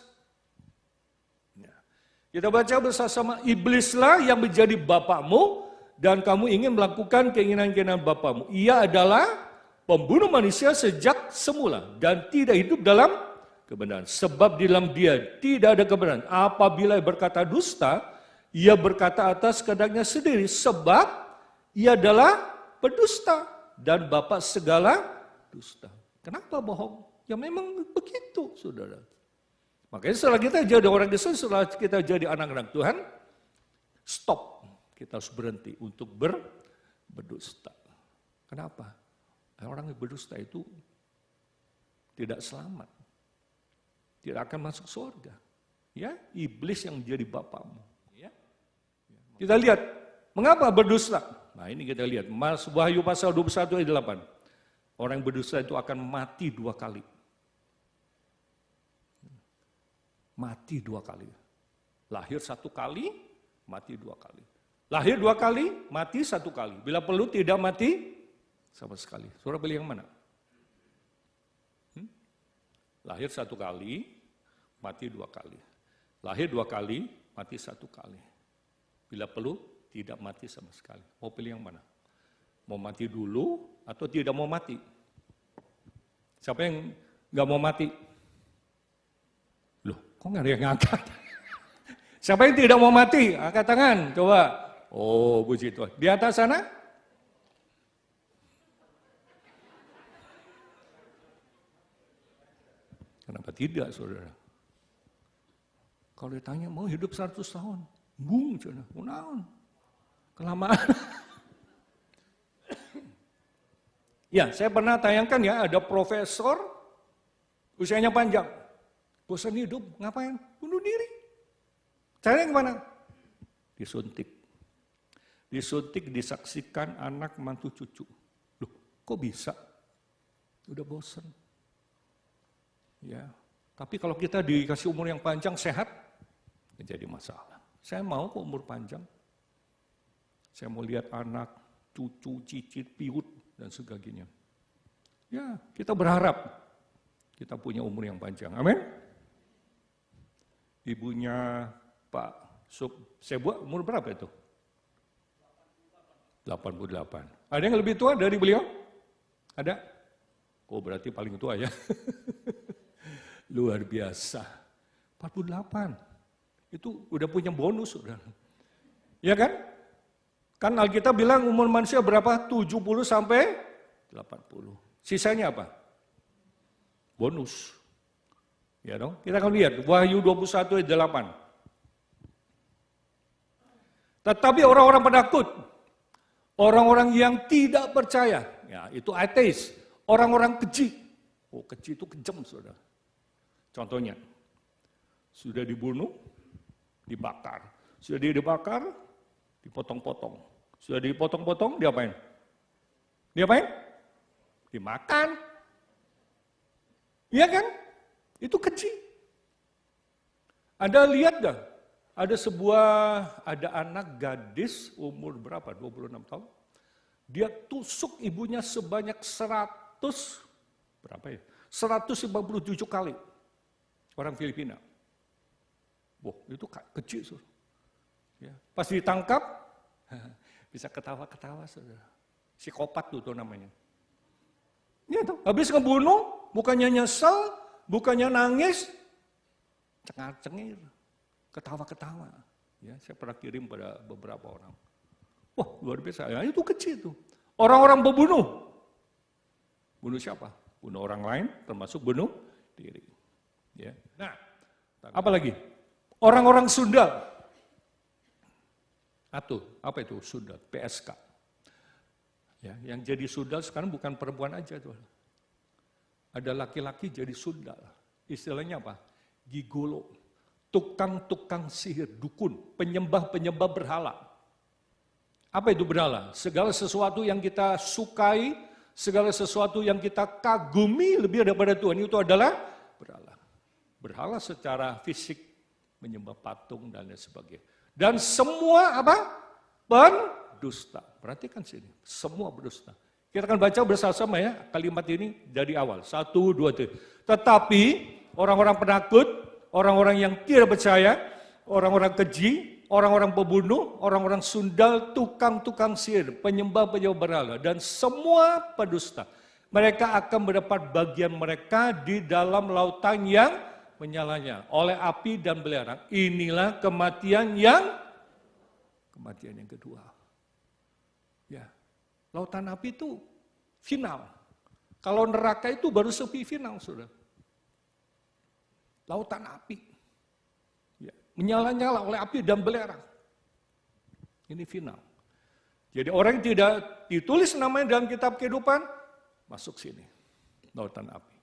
Kita baca bersama-sama, iblislah yang menjadi bapakmu dan kamu ingin melakukan keinginan-keinginan bapakmu. Ia adalah pembunuh manusia sejak semula dan tidak hidup dalam kebenaran. Sebab di dalam dia tidak ada kebenaran. Apabila berkata dusta, ia berkata atas kehendaknya sendiri. Sebab ia adalah pendusta dan bapak segala dusta. Kenapa bohong? Ya memang begitu, saudara. Makanya setelah kita jadi orang Kristen, setelah kita jadi anak-anak Tuhan, stop. Kita harus berhenti untuk berdusta. Kenapa? Orang yang berdusta itu tidak selamat. Tidak akan masuk surga. Ya, iblis yang menjadi bapakmu. Ya. Kita lihat, mengapa berdusta? Nah ini kita lihat, Wahyu pasal 21 ayat 8. Orang yang berdosa itu akan mati 2 kali. Mati 2 kali. Lahir 1 kali, mati 2 kali. Lahir 2 kali, mati 1 kali. Bila perlu tidak mati sama sekali. Saudara pilih yang mana? Lahir 1 kali, mati 2 kali. Lahir 2 kali, mati 1 kali. Bila perlu tidak mati sama sekali. Mau pilih yang mana? Mau mati dulu atau tidak mau mati? Siapa yang nggak mau mati? Loh, kok nggak ada yang ngangkat? Siapa yang tidak mau mati? Angkat tangan, coba. Oh, puji Tuhan. Di atas sana? Kenapa tidak, saudara? Kalau ditanya, mau hidup 100 tahun? Bung, saudara. Unaun. Kelamaan. Ya, saya pernah tayangkan ya, ada profesor, usianya panjang. Bosan hidup, ngapain? Bunuh diri. Caranya gimana? Disuntik. Disuntik, disaksikan anak, mantu, cucu. Loh, kok bisa? Udah bosan. Ya, tapi kalau kita dikasih umur yang panjang, sehat, jadi masalah. Saya mau kok umur panjang. Saya mau lihat anak, cucu, cicit, piut, dan sebagainya. Ya, kita berharap kita punya umur yang panjang. Amin. Ibunya Pak Sebua umur berapa itu? 88. Ada yang lebih tua dari beliau? Ada? Oh berarti paling tua ya. Luar biasa. 48. Itu udah punya bonus sudah. Ya kan? Kan Alkitab bilang umur manusia berapa? 70 sampai 80. Sisanya apa? Bonus. Ya dong? Kita akan lihat Wahyu 21 ayat 8. Tetapi orang-orang penakut, orang-orang yang tidak percaya, ya itu ateis, orang-orang keji. Oh keji itu kejam saudara. Contohnya, sudah dibunuh, dibakar. Sudah dibakar, dipotong-potong. Sudah dipotong-potong, diapain? Diapain? Dimakan. Iya kan? Itu keji. Anda lihat gak? Ada anak gadis umur berapa? 26 tahun. Dia tusuk ibunya sebanyak 157 kali. Orang Filipina. Wah, itu kecil. Ya. Pas ditangkap, bisa ketawa-ketawa. Psikopat tuh namanya. Ya, tuh. Habis ngebunuh, bukannya nyesel, bukannya nangis, cengar-cengir. Ketawa-ketawa. Ya, saya pernah kirim pada beberapa orang. Wah, luar biasa. Ya, itu kecil tuh. Orang-orang pembunuh. Bunuh siapa? Bunuh orang lain, termasuk bunuh diri. Ya. Nah, apa lagi? Orang-orang sundal. Apa itu sundal? PSK. Ya, yang jadi sundal sekarang bukan perempuan aja tuh. Ada laki-laki jadi sundal. Istilahnya apa? Gigolo. Tukang-tukang sihir, dukun, penyembah-penyembah berhala. Apa itu berhala? Segala sesuatu yang kita sukai, segala sesuatu yang kita kagumi lebih daripada Tuhan, itu adalah berhala. Berhala secara fisik, menyembah patung dan lain sebagainya. Dan semua apa? Pendusta. Perhatikan sini, semua berdusta. Kita akan baca bersama-sama ya kalimat ini dari awal. 1, 2, 3. Tetapi orang-orang penakut, orang-orang yang tidak percaya, orang-orang keji, orang-orang pembunuh, orang-orang sundal, tukang-tukang sihir, penyembah-penyembah berhala, dan semua pendusta. Mereka akan mendapat bagian mereka di dalam lautan yang menyalanya oleh api dan belerang. Inilah kematian yang kedua. Ya, lautan api itu final. Kalau neraka itu baru sepi final, saudara. Lautan api. Ya, menyala-nyala oleh api dan belerang. Ini final. Jadi orang yang tidak ditulis namanya dalam kitab kehidupan, masuk sini. Lautan api.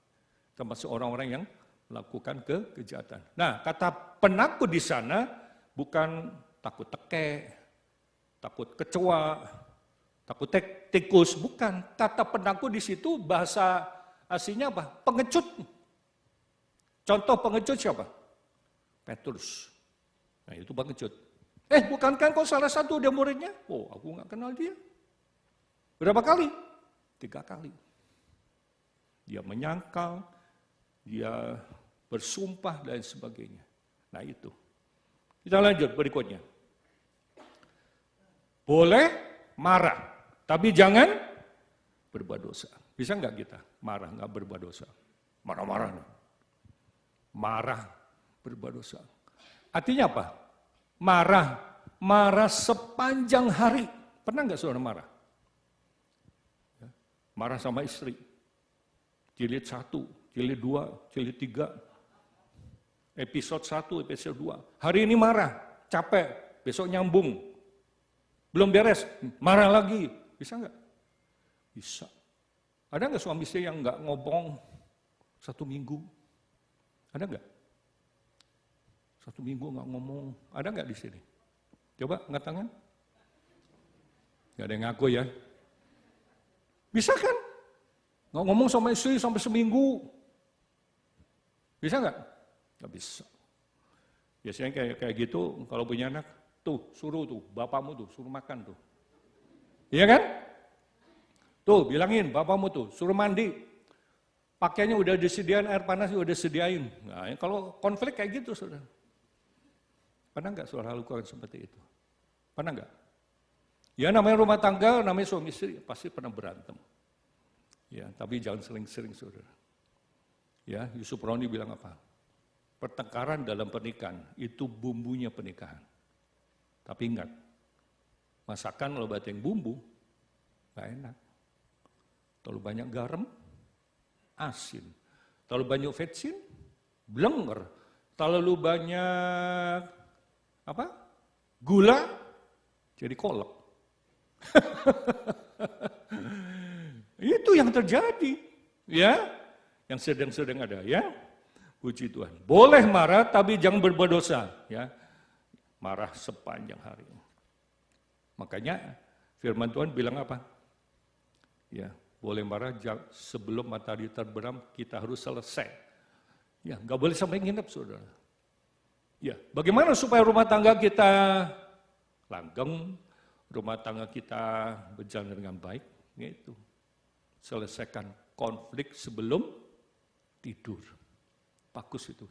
Termasuk orang-orang yang melakukan kejahatan. Nah, kata penakut di sana bukan takut teke, takut kecoa, Takut tikus, bukan. Kata penakut di situ bahasa aslinya apa? Pengecut. Contoh pengecut siapa? Petrus. Nah itu pengecut. Bukankah kau salah satu dia muridnya? Oh, aku nggak kenal dia. Berapa kali? 3 kali. Dia menyangkal, dia bersumpah dan sebagainya. Nah itu. Kita lanjut berikutnya. Boleh marah, tapi jangan berbuat dosa. Bisa nggak kita marah nggak berbuat dosa? Marah-marah. Marah berbuat dosa. Artinya apa? Marah sepanjang hari. Pernah nggak saudara marah? Marah sama istri. Jilid 1, jilid 2, jilid 3. Episode 1, episode 2. Hari ini marah, capek, besok nyambung. Belum beres, marah lagi. Bisa nggak? Bisa. Ada nggak suami istri yang nggak ngomong 1 minggu? Ada nggak? 1 minggu nggak ngomong. Ada nggak di sini? Coba angkat tangan. Nggak ada yang ngaku ya. Bisa kan? Nggak ngomong sama istri sampai seminggu. Bisa nggak? Nggak bisa. Biasanya kayak gitu kalau punya anak, tuh suruh tuh, bapakmu tuh, suruh makan tuh. Iya kan? Tuh bilangin bapakmu tuh, suruh mandi. Pakaiannya udah disediain, air panas udah disediain. Nah, kalau konflik kayak gitu saudara. Pernah nggak saudara lakukan seperti itu? Pernah nggak? Ya namanya rumah tangga, namanya suami istri, pasti pernah berantem. Ya, tapi jangan sering-sering saudara. Ya, Yusuf Roni bilang apa? Pertengkaran dalam pernikahan, itu bumbunya pernikahan. Tapi ingat, masakan kalau batang bumbu, gak enak. Terlalu banyak garam, asin. Terlalu banyak vetsin, blenger. Terlalu banyak gula, jadi kolak. Itu yang terjadi, ya, yang sedang-sedang ada, ya. Puji Tuhan. Boleh marah, tapi jangan berbuat dosa, ya. Marah sepanjang hari. Makanya firman Tuhan bilang apa? Ya, boleh marah sebelum matahari terbenam, kita harus selesai. Ya, nggak boleh sampai nginep, saudara. Ya, bagaimana supaya rumah tangga kita langgeng, rumah tangga kita berjalan dengan baik? Yaitu selesaikan konflik sebelum tidur. Bagus itu.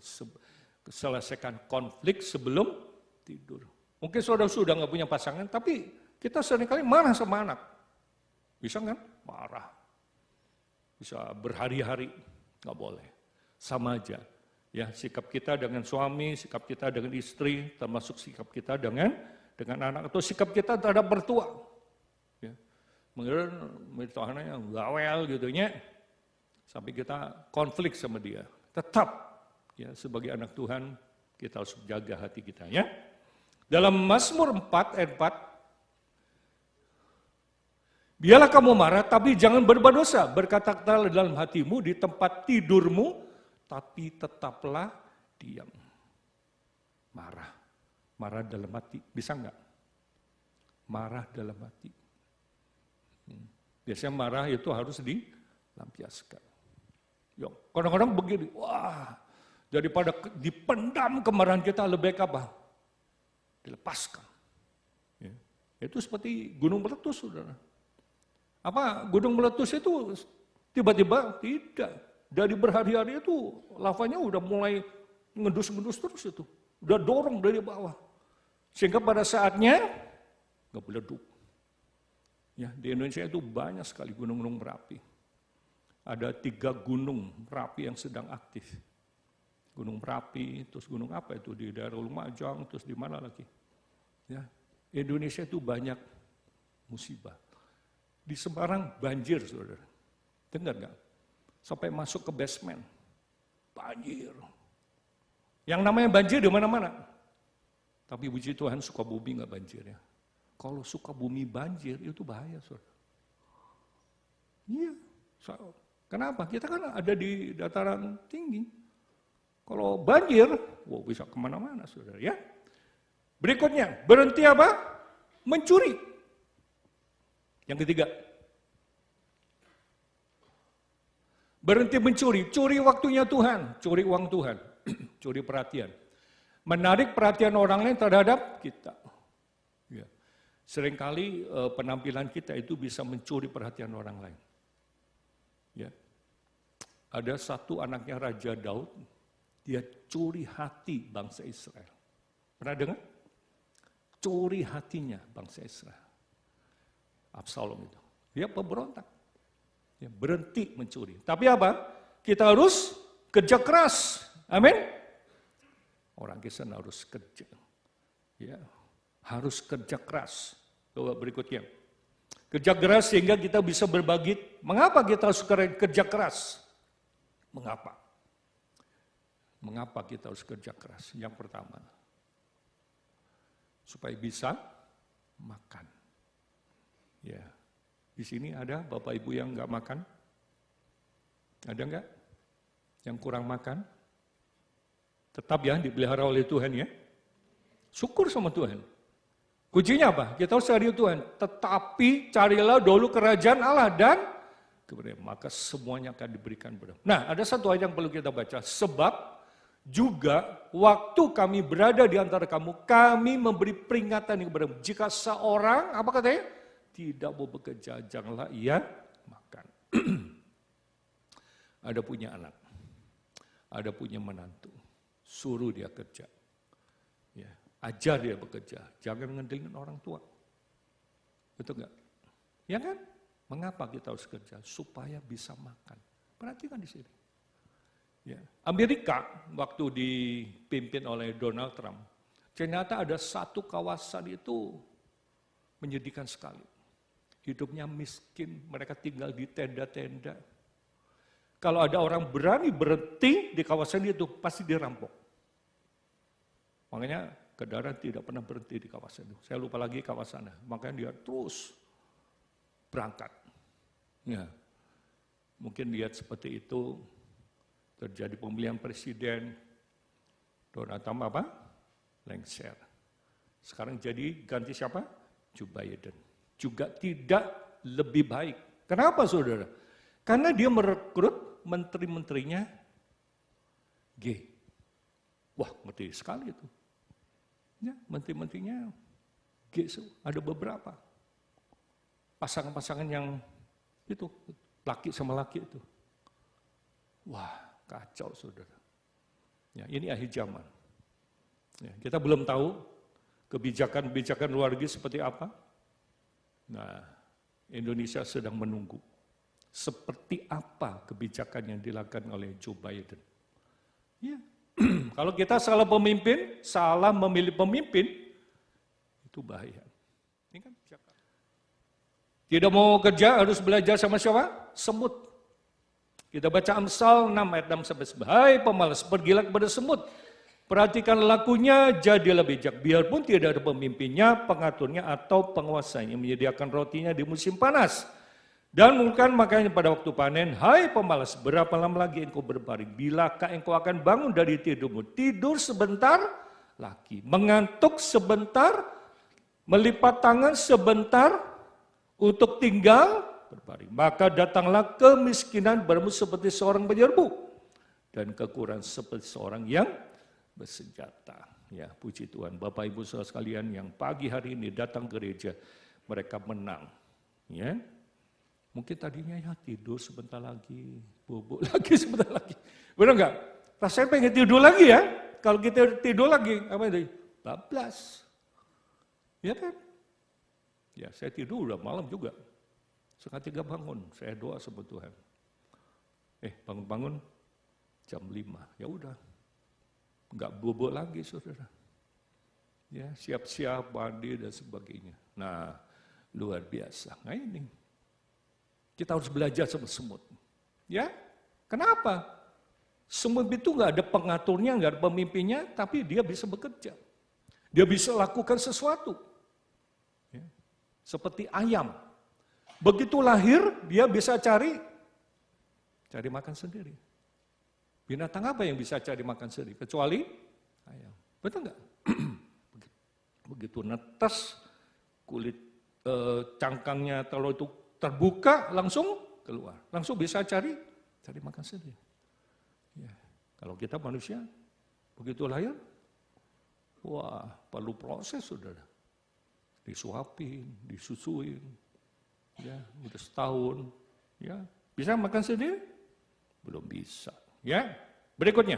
Selesaikan konflik sebelum tidur. Mungkin saudara sudah nggak punya pasangan, tapi kita seringkali marah sama anak. Bisa kan? Marah. Bisa berhari-hari, nggak boleh. Sama aja. Ya, sikap kita dengan suami, sikap kita dengan istri, termasuk sikap kita dengan anak, atau sikap kita terhadap mertua. Ya. Mengira mertuanya gawel gitu ya, sampai kita konflik sama dia. Tetap ya sebagai anak Tuhan kita harus jaga hati kita ya. Dalam Mazmur 4 ayat 4, biarlah kamu marah tapi jangan berbuat dosa, berkata-katalah dalam hatimu di tempat tidurmu, tapi tetaplah diam. Marah dalam hati, bisa enggak? Marah dalam hati. Biasanya marah itu harus dilampiaskan. Kadang-kadang begini, wah, daripada dipendam kemarahan kita lebih baik apa? Dilepaskan. Ya. Itu seperti gunung meletus, saudara. Apa gunung meletus itu tiba-tiba? Tidak. Dari berhari-hari itu lavanya udah mulai ngedus-ngedus terus itu. Udah dorong dari bawah. Sehingga pada saatnya nggak meleduk. Ya, di Indonesia itu banyak sekali gunung-gunung berapi. Ada 3 gunung berapi yang sedang aktif. Gunung Merapi, terus gunung apa itu di daerah Lumajang, terus di mana lagi? Ya, Indonesia itu banyak musibah. Di Semarang banjir, saudara. Dengar nggak? Sampai masuk ke basement, banjir. Yang namanya banjir di mana-mana. Tapi puji Tuhan Sukabumi nggak banjir ya. Kalau Sukabumi banjir itu bahaya, saudara. Iya. Kenapa? Kita kan ada di dataran tinggi. Kalau banjir, bisa kemana-mana, saudara ya. Berikutnya, berhenti apa? Mencuri. Yang ketiga, berhenti mencuri. Curi waktunya Tuhan, curi uang Tuhan, curi perhatian. Menarik perhatian orang lain terhadap kita. Ya. Seringkali penampilan kita itu bisa mencuri perhatian orang lain. Ya. Ada satu anaknya Raja Daud, dia curi hati bangsa Israel. Pernah dengar? Curi hatinya bangsa Israel. Absalom itu. Dia pemberontak. Ya, berhenti mencuri. Tapi apa? Kita harus kerja keras. Amin. Orang Kristen harus kerja. Ya, harus kerja keras. Coba berikutnya. Kerja keras sehingga kita bisa berbagi. Mengapa kita harus kerja keras? Mengapa? Mengapa kita harus kerja keras? Yang pertama, supaya bisa makan. Ya, di sini ada Bapak Ibu yang nggak makan? Ada nggak? Yang kurang makan? Tetap ya dipelihara oleh Tuhan ya. Syukur sama Tuhan. Kuncinya apa? Kita harus cari Tuhan. Tetapi carilah dulu kerajaan Allah dan kemudian maka semuanya akan diberikan kepada. Nah, ada satu ayat yang perlu kita baca. Sebab juga waktu kami berada di antara kamu, kami memberi peringatan kepadamu. Jika seorang, apa katanya? Tidak mau bekerja, janganlah ia makan. Ada punya anak, ada punya menantu, suruh dia kerja. Ya, ajar dia bekerja, jangan ngedelin orang tua. Betul nggak? Ya kan? Mengapa kita harus kerja? Supaya bisa makan. Perhatikan di sini. Ya. Amerika waktu dipimpin oleh Donald Trump, ternyata ada satu kawasan itu menyedihkan sekali. Hidupnya miskin, mereka tinggal di tenda-tenda. Kalau ada orang berani berhenti di kawasan itu, pasti dirampok. Makanya kendaraan tidak pernah berhenti di kawasan itu. Saya lupa lagi kawasannya, makanya dia terus berangkat. Ya, mungkin lihat seperti itu, terjadi pemilihan presiden, Donald Trump apa? Lengser. Sekarang jadi ganti siapa? Joe Biden. Juga tidak lebih baik. Kenapa saudara? Karena dia merekrut menteri-menterinya gay. Wah, ngerti sekali itu. Ya, menteri-menterinya gay, ada beberapa. Pasangan-pasangan yang itu, laki sama laki itu. Wah, kacau saudara. Ya, ini akhir zaman. Ya, kita belum tahu kebijakan-kebijakan luar negeri seperti apa. Nah, Indonesia sedang menunggu. Seperti apa kebijakan yang dilakukan oleh Joe Biden. Ya. Kalau kita salah pemimpin, salah memilih pemimpin, itu bahaya. Ini kan Jakarta. Tidak mau kerja, harus belajar sama siapa? Semut. Kita baca Amsal 6 ayat 6-11. Hai pemalas, pergilah kepada semut. Perhatikan lakunya, jadilah bijak. Biarpun tidak ada pemimpinnya, pengaturnya, atau penguasanya. Menyediakan rotinya di musim panas. Dan bukan makanya pada waktu panen, hai pemalas, berapa lama lagi engkau berbaring? Bilakah engkau akan bangun dari tidurmu? Tidur sebentar lagi, mengantuk sebentar, melipat tangan sebentar untuk tinggal berbaring. Maka datanglah kemiskinan bermu seperti seorang penyerbu dan kekurangan seperti seorang yang bersenjata. Ya, puji Tuhan. Bapak Ibu Saudara sekalian yang pagi hari ini datang gereja, mereka menang. Ya. Mungkin tadinya ya tidur sebentar lagi, bubuk lagi sebentar lagi. Benar enggak? Rasanya pengen tidur lagi ya. Kalau kita tidur lagi, apa itu? Bablas. Ya kan? Ya, saya tidur udah malam juga. 2:30 bangun, saya doa sama Tuhan. Bangun-bangun jam 5, ya udah. Enggak bubuk lagi saudara. Ya, siap-siap, mandi dan sebagainya. Nah, luar biasa. Nah ini, kita harus belajar sama semut. Ya, kenapa? Semut itu nggak ada pengaturnya, nggak ada pemimpinnya, tapi dia bisa bekerja. Dia bisa lakukan sesuatu. Ya. Seperti ayam. Begitu lahir, dia bisa cari makan sendiri. Binatang apa yang bisa cari makan sendiri? Kecuali ayam. Betul nggak? Begitu netes kulit cangkangnya telur itu terbuka, langsung keluar. Langsung bisa cari makan sendiri. Ya. Kalau kita manusia, begitu lahir, wah perlu proses saudara. Disuapin, disusuin, ya udah setahun, ya bisa makan sendiri? Belum bisa. Ya, berikutnya.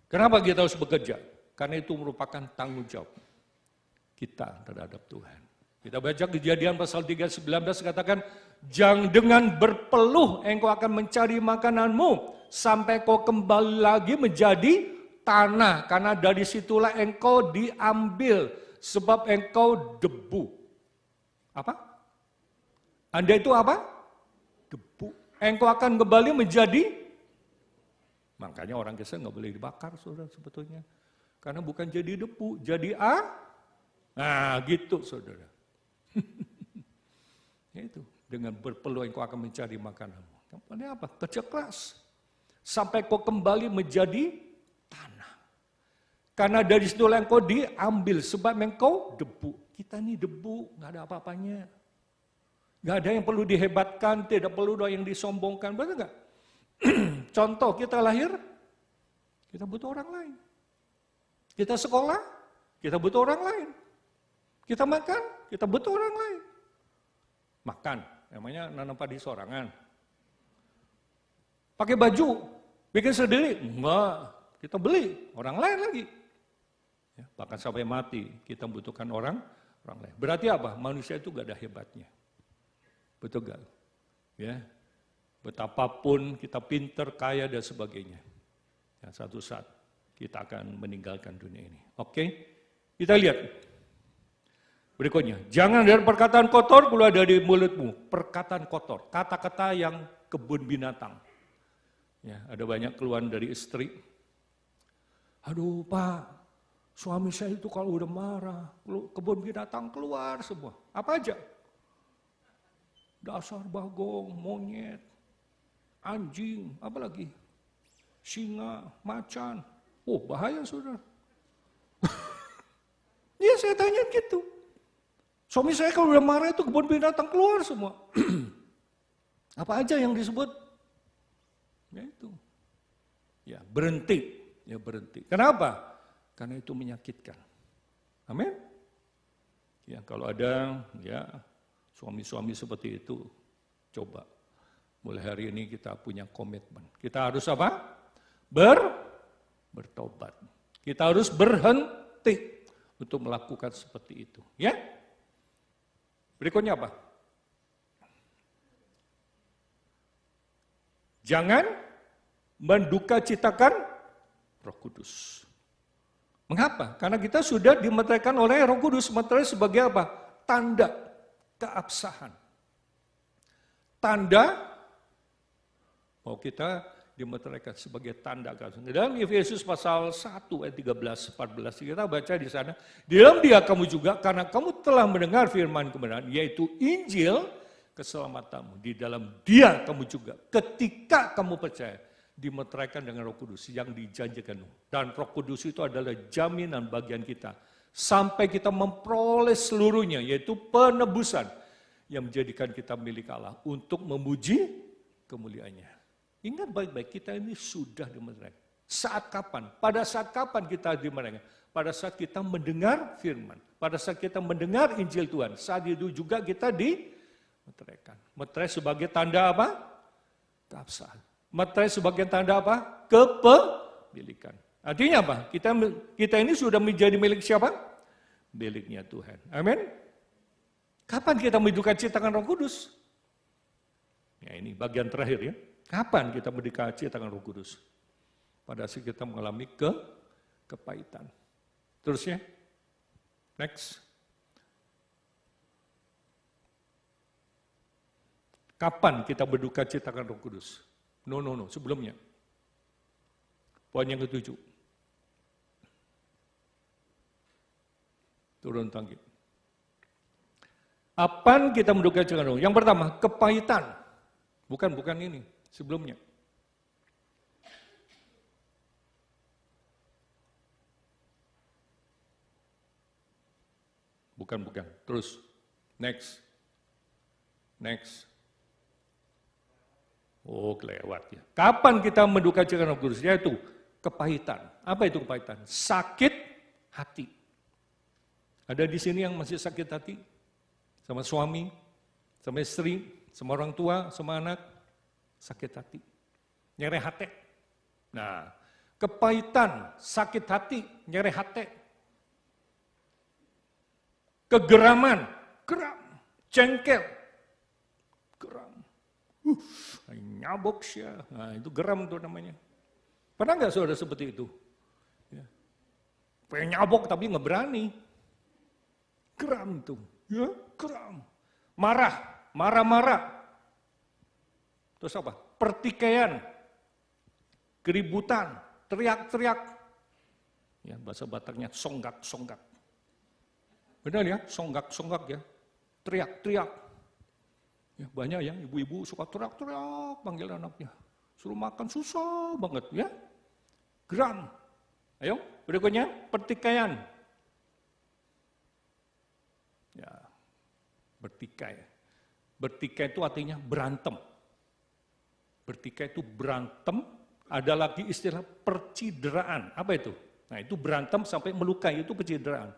Kenapa kita harus bekerja? Karena itu merupakan tanggung jawab kita terhadap Tuhan. Kita baca Kejadian pasal 3:19 katakan, jangan dengan berpeluh engkau akan mencari makananmu sampai kau kembali lagi menjadi tanah. Karena dari situlah engkau diambil sebab engkau debu. Apa? Anda itu apa? Debu. Engkau akan kembali menjadi, makanya orang Kristen nggak boleh dibakar saudara sebetulnya. Karena bukan jadi debu, jadi nah gitu saudara. Itu dengan berpeluh engkau akan mencari makananmu. Ini apa? Kerja keras. Sampai kau kembali menjadi tanah. Karena dari situ engkau diambil sebab engkau debu. Kita ini debu, nggak ada apa-apanya. Nggak ada yang perlu dihebatkan, tidak perlu ada yang disombongkan, betul nggak? Contoh kita lahir, kita butuh orang lain. Kita sekolah, kita butuh orang lain. Kita makan, kita butuh orang lain. Makan, namanya nanam padi sorangan. Pakai baju, bikin sendiri? Enggak, kita beli, orang lain lagi. Ya, bahkan sampai mati, kita butuhkan orang lain. Berarti apa? Manusia itu gak ada hebatnya. Betul gak? Ya, betapapun kita pinter, kaya dan sebagainya. Ya, satu saat kita akan meninggalkan dunia ini. Oke, kita lihat. Berikutnya, jangan dari perkataan kotor keluar dari mulutmu. Perkataan kotor, kata-kata yang kebun binatang. Ya, ada banyak keluhan dari istri. Aduh Pak, suami saya itu kalau udah marah, kebun binatang keluar semua. Apa aja? Dasar bagong, monyet, anjing, apa lagi? Singa, macan. Oh bahaya saudara. Iya saya tanya gitu. Suami saya kalau udah marah itu kebun binatang keluar semua. Apa aja yang disebut? Ya itu. Ya berhenti. Ya berhenti. Kenapa? Karena itu menyakitkan. Amin. Ya kalau ada ya suami-suami seperti itu, coba. Mulai hari ini kita punya komitmen. Kita harus apa? Bertobat. Kita harus berhenti untuk melakukan seperti itu. Ya. Berikutnya apa? Jangan menduka citakan Roh Kudus. Mengapa? Karena kita sudah dimeteraikan oleh Roh Kudus. Meterai sebagai apa? Tanda keabsahan. Tanda bahwa kita dimeteraikan sebagai tanda keabsahan. Dalam Efesus pasal 1 ayat 13-14 kita baca di sana, di dalam Dia kamu juga karena kamu telah mendengar firman kebenaran yaitu Injil keselamatanmu. Di dalam Dia kamu juga ketika kamu percaya dimeteraikan dengan Roh Kudus yang dijanjikan. Dan Roh Kudus itu adalah jaminan bagian kita sampai kita memperoleh seluruhnya yaitu penebusan yang menjadikan kita milik Allah untuk memuji kemuliaannya. Ingat baik-baik, kita ini sudah dimeteraikan. Saat kapan? Pada saat kapan kita dimeteraikan? Pada saat kita mendengar firman. Pada saat kita mendengar Injil Tuhan. Saat itu juga kita dimeteraikan. Meterai sebagai tanda apa? Keabsahan. Meterai sebagai tanda apa? Kepemilikan. Artinya apa? Kita ini sudah menjadi milik siapa? Miliknya Tuhan. Amin. Kapan kita menduka citakan Roh Kudus? Ya ini bagian terakhir ya. Kapan kita menduka citakan Roh Kudus? Pada saat kita mengalami kepahitan. Terusnya, next. Kapan kita berduka citakan Roh Kudus? No, sebelumnya. Poin yang ke-7. Turun tangki. Kapan kita menduka citakan Roh? Yang pertama, kepahitan. Bukan ini, sebelumnya. Bukan. Terus. Next. Oh, kelewat ya. Kapan kita mendukakan Roh Kudus? Yaitu kepahitan. Apa itu kepahitan? Sakit hati. Ada di sini yang masih sakit hati? Sama suami, sama istri, sama orang tua, sama anak. Sakit hati. Nyeri hati. Nah, kepahitan, sakit hati, nyeri hati. Kegeraman, geram, jengkel, geram. Nyabok sih. Nah, itu geram tuh namanya. Pernah nggak saudara seperti itu? Ya. Pengen nyabok tapi nggak berani. Geram tuh. Ya, geram. Marah. Terus apa? Pertikaian, keributan, teriak-teriak. Ya, bahasa Bataknya songgak. Benar ya, songgak ya. Teriak-teriak. Ya, banyak ya, ibu-ibu suka teriak-teriak panggil anaknya. Suruh makan susah banget ya. Geram. Ayo, berikutnya pertikaian. Ya, bertikai. Bertikai itu artinya berantem. Bertikai itu berantem, ada lagi istilah percideraan. Apa itu? Nah, itu berantem sampai melukai, itu percideraan.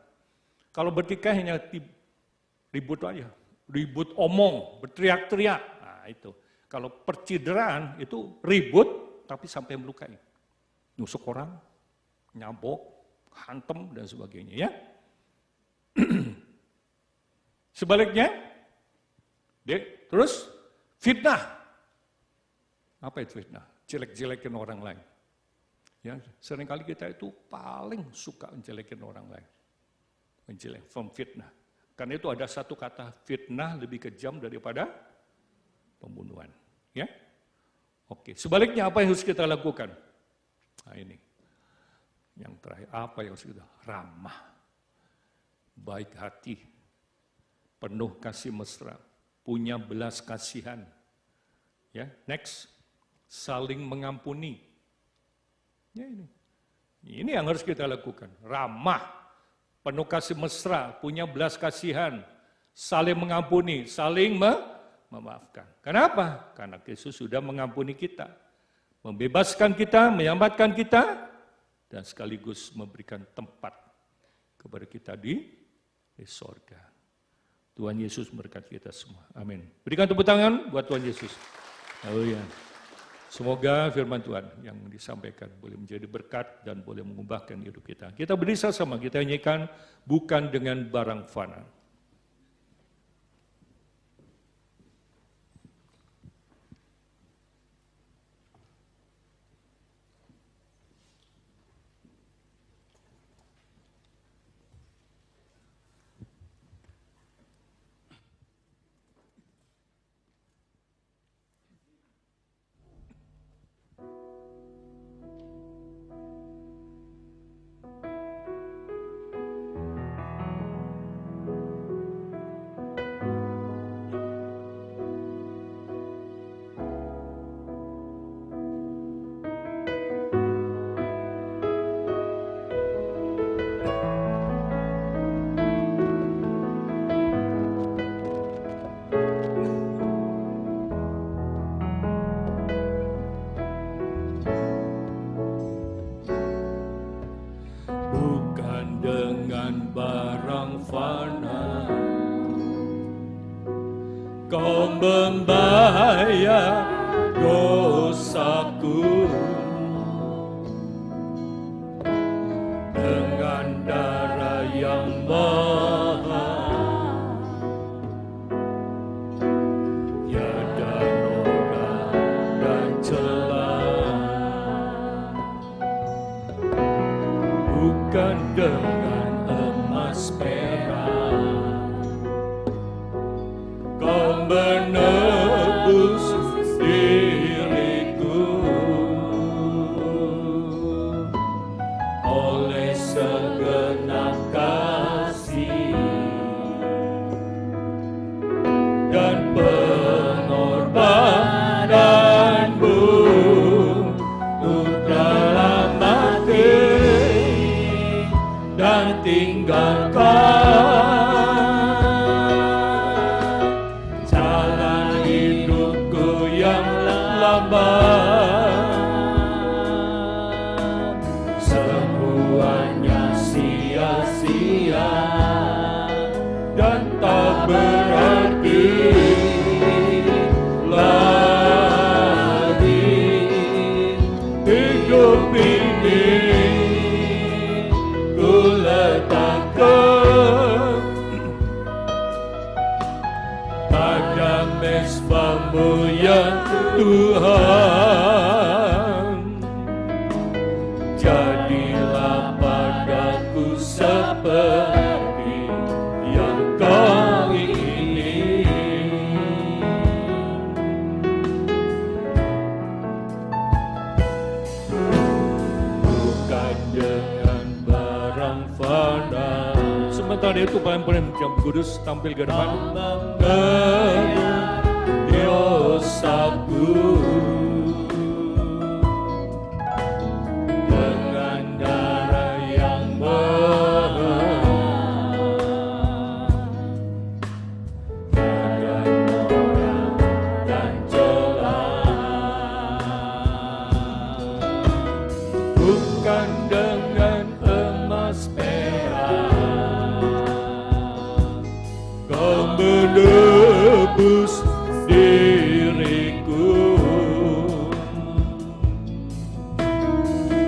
Kalau bertikai hanya ribut aja, ribut omong, berteriak-teriak. Nah, itu. Kalau percideraan itu ribut tapi sampai melukai. Nusuk orang, nyabok, hantem dan sebagainya ya. Sebaliknya, terus fitnah. Apa itu fitnah? Jelek-jelekin orang lain. Ya, seringkali kita itu paling suka menjelekin orang lain. Fitnah. Karena itu ada satu kata fitnah lebih kejam daripada pembunuhan. Ya, oke. Sebaliknya apa yang harus kita lakukan? Nah ini, yang terakhir apa yang harus kita? Ramah, baik hati, penuh kasih mesra, punya belas kasihan. Ya, next, saling mengampuni. Ya ini yang harus kita lakukan. Ramah, penuh kasih mesra, punya belas kasihan, saling mengampuni, saling memaafkan. Kenapa? Karena Yesus sudah mengampuni kita, membebaskan kita, menyelamatkan kita, dan sekaligus memberikan tempat kepada kita di sorga. Tuhan Yesus memberkati kita semua. Amin. Berikan tepuk tangan buat Tuhan Yesus. Haleluya. Semoga firman Tuhan yang disampaikan boleh menjadi berkat dan boleh mengubahkan hidup kita. Kita berdiri sama, kita nyanyikan bukan dengan barang fana. Kau membayar dosaku dengan darah yang mahal, tiada noda dan celah, bukan dengan emas perak. Kau menebus diriku oleh segenap kasih dan pengorbananmu telah mati dan tinggalkan Tuhan, jadilah padaku seperti yang Kau ingini. Bukan dengan barang fana. Sementara itu pemain jam kudus tampil ke depan. Dosaku dengan darah yang bagai noda dan celah, bukan dengan emas perak Kau menebus diriku.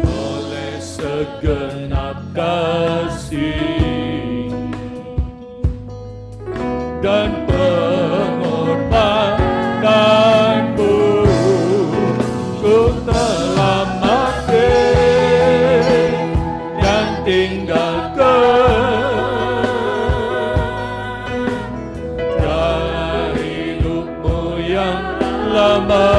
Oleh segenap kasih dan pengorbananmu, Ku telah mati dan tinggalkan jalan hidupmu yang lama.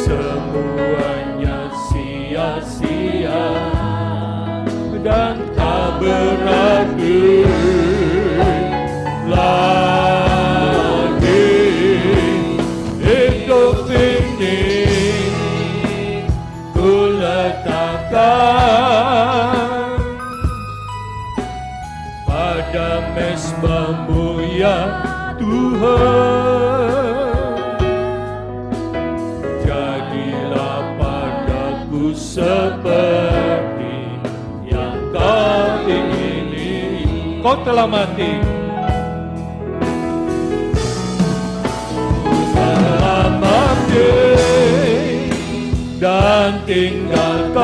Semuanya sia-sia dan tak berarti lagi. Hidup ini ku letakkan pada mezbah-Mu ya Tuhan, jadilah padaku seperti yang Kau ingini. Kau telah mati, telah mati dan tinggalkan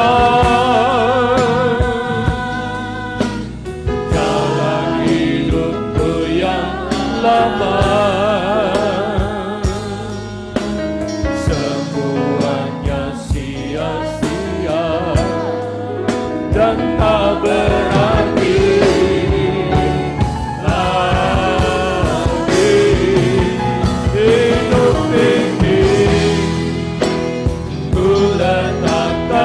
jalan hidupku yang lama. Semuanya sia-sia dan tak berarti lagi. Hidup ini ku letakkan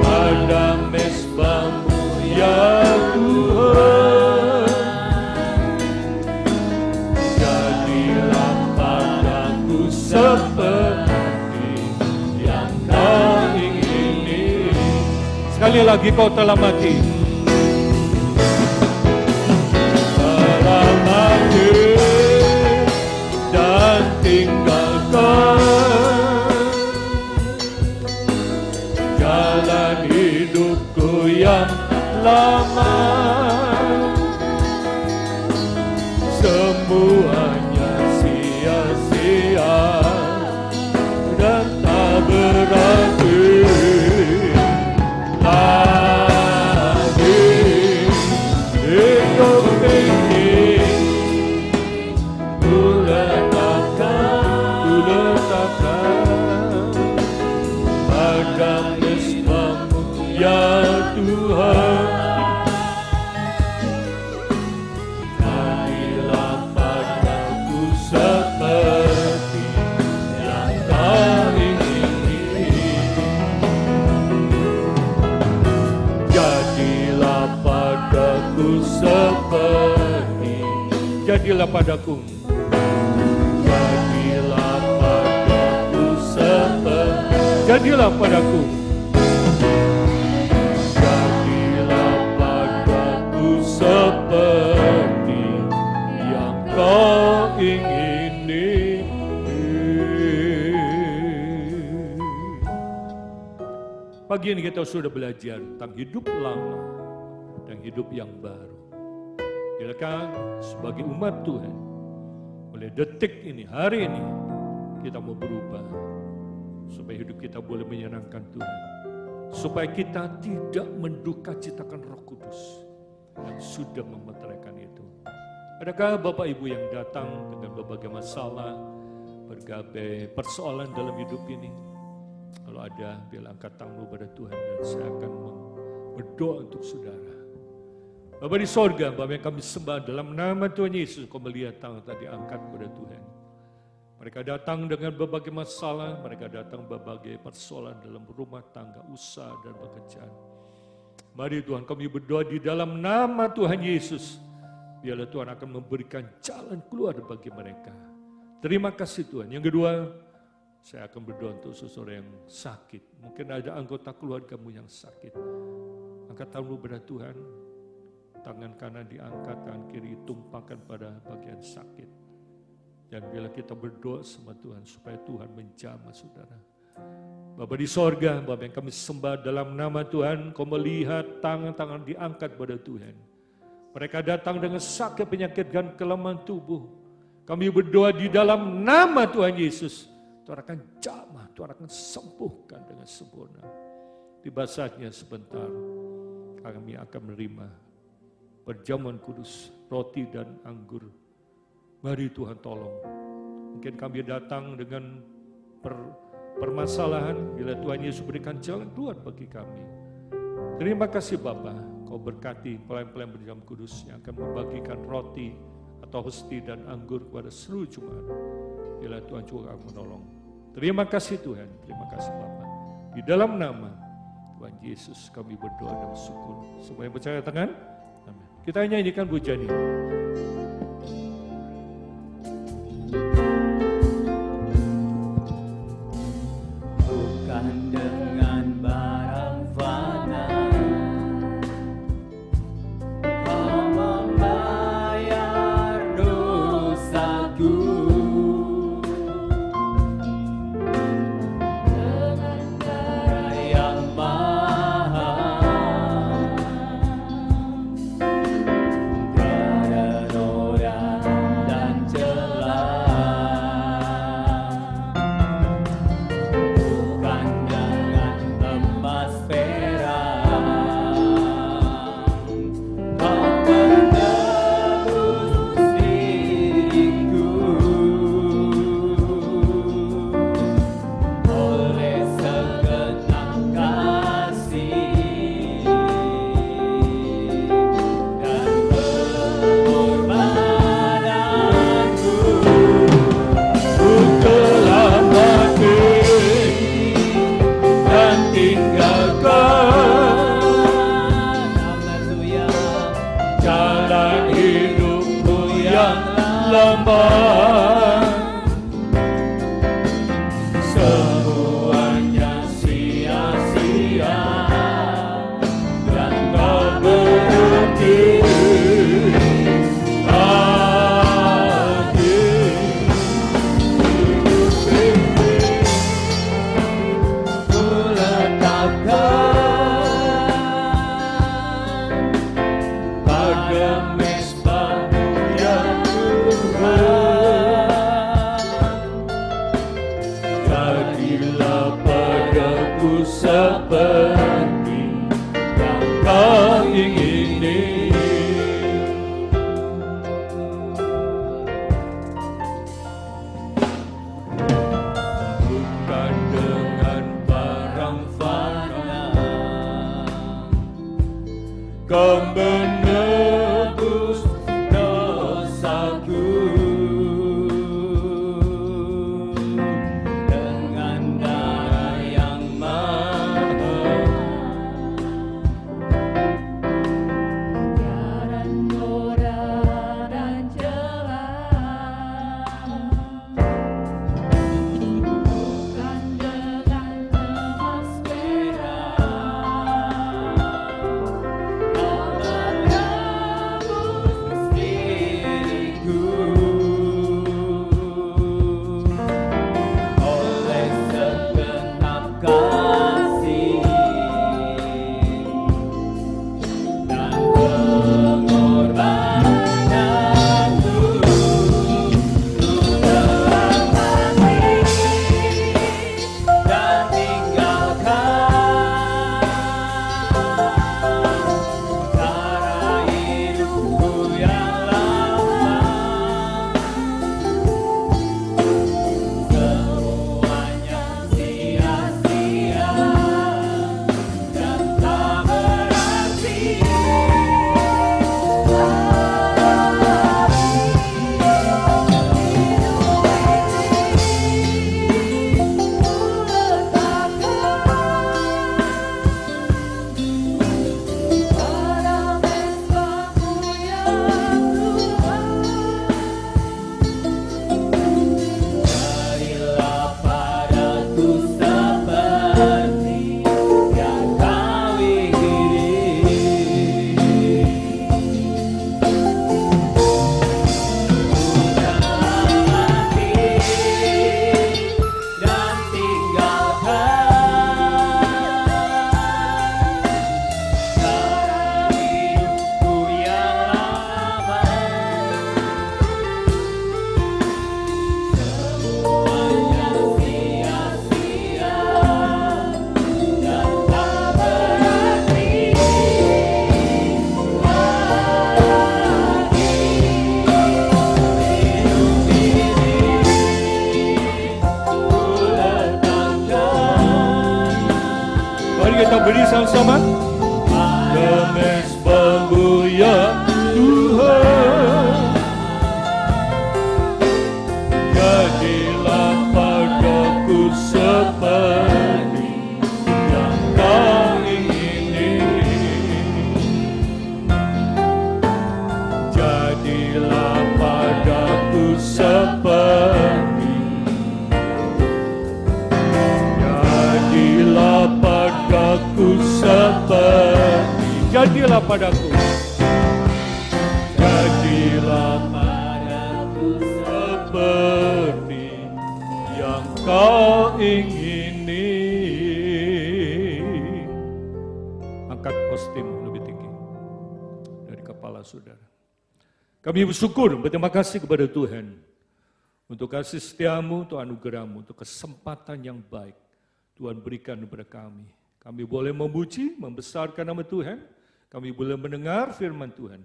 pada mezbah-Mu ya Tuhan, jadilah padaku seperti yang Kau ingini. Sekali lagi, Kau telah mati, telah mati dan tinggalkan jalan hidupku yang lama. Semuanya sia-sia dan tak berarti lagi. Hidup ini ku letakkan pada mezbah-Mu ya Tuhan, jadilah padaku seperti yang Kau ingini. Jadilah padaku seperti, jadilah padaku, jadilah padaku seperti, jadilah padaku, jadilah padaku seperti yang Kau ingini. Pagi ini kita sudah belajar tentang hidup lama dan hidup yang baru. Kiranya sebagai umat Tuhan, mulai detik ini, hari ini, kita mau berubah. Supaya hidup kita boleh menyenangkan Tuhan. Supaya kita tidak menduka citakan Roh Kudus yang sudah memeteraikan itu. Adakah Bapak Ibu yang datang dengan berbagai masalah, berbagai persoalan dalam hidup ini? Kalau ada, biarlah angkat tanganmu pada Tuhan dan saya akan berdoa untuk saudara. Bapa di sorga, Bapa yang kami sembah dalam nama Tuhan Yesus, kau melihat tangan tadi angkat kepada Tuhan. Mereka datang dengan berbagai masalah, mereka datang berbagai persoalan dalam rumah tangga, usaha dan pekerjaan. Mari Tuhan kami berdoa di dalam nama Tuhan Yesus. Biarlah Tuhan akan memberikan jalan keluar bagi mereka. Terima kasih Tuhan. Yang kedua, saya akan berdoa untuk seseorang yang sakit. Mungkin ada anggota keluargamu yang sakit. Angkat tanganmu pada Tuhan. Tangan kanan diangkat, tangan kiri tumpahkan pada bagian sakit. Dan bila kita berdoa sama Tuhan supaya Tuhan menjamah saudara. Bapa di sorga, Bapa yang kami sembah dalam nama Tuhan, kau melihat tangan-tangan diangkat pada Tuhan. Mereka datang dengan sakit, penyakit dan kelemahan tubuh. Kami berdoa di dalam nama Tuhan Yesus. Tuhan akan jamah, Tuhan akan sembuhkan dengan sempurna. Tiba saatnya sebentar, kami akan menerima perjamuan kudus, roti dan anggur. Mari Tuhan tolong. Mungkin kami datang dengan permasalahan, bila Tuhan Yesus berikan jalan keluar bagi kami. Terima kasih Bapa. Kau berkati pelayan-pelayan berjam kudus yang akan membagikan roti atau hosti dan anggur kepada seluruh jemaat. Bila Tuhan juga akan menolong. Terima kasih Tuhan, terima kasih Bapa. Di dalam nama Tuhan Yesus kami berdoa dan bersyukur. Semua yang percaya tangan, amin. Kita nyanyikan pujian ini. Bukan dengan barang fana Mari kita beri sama-sama. Mesbahmu ya Tuhan, jadilah padaku seperti yang Kau ingini. Jadilah padaku seperti, jadilah padaku seperti, jadilah padaku, jadilah padaku seperti yang Kau ingini. Angkat postim lebih tinggi dari kepala saudara. Kami bersyukur, berterima kasih kepada Tuhan untuk kasih setiamu, untuk anugerahmu, untuk kesempatan yang baik Tuhan berikan kepada kami. Kami boleh memuji, membesarkan nama Tuhan. Kami boleh mendengar firman Tuhan,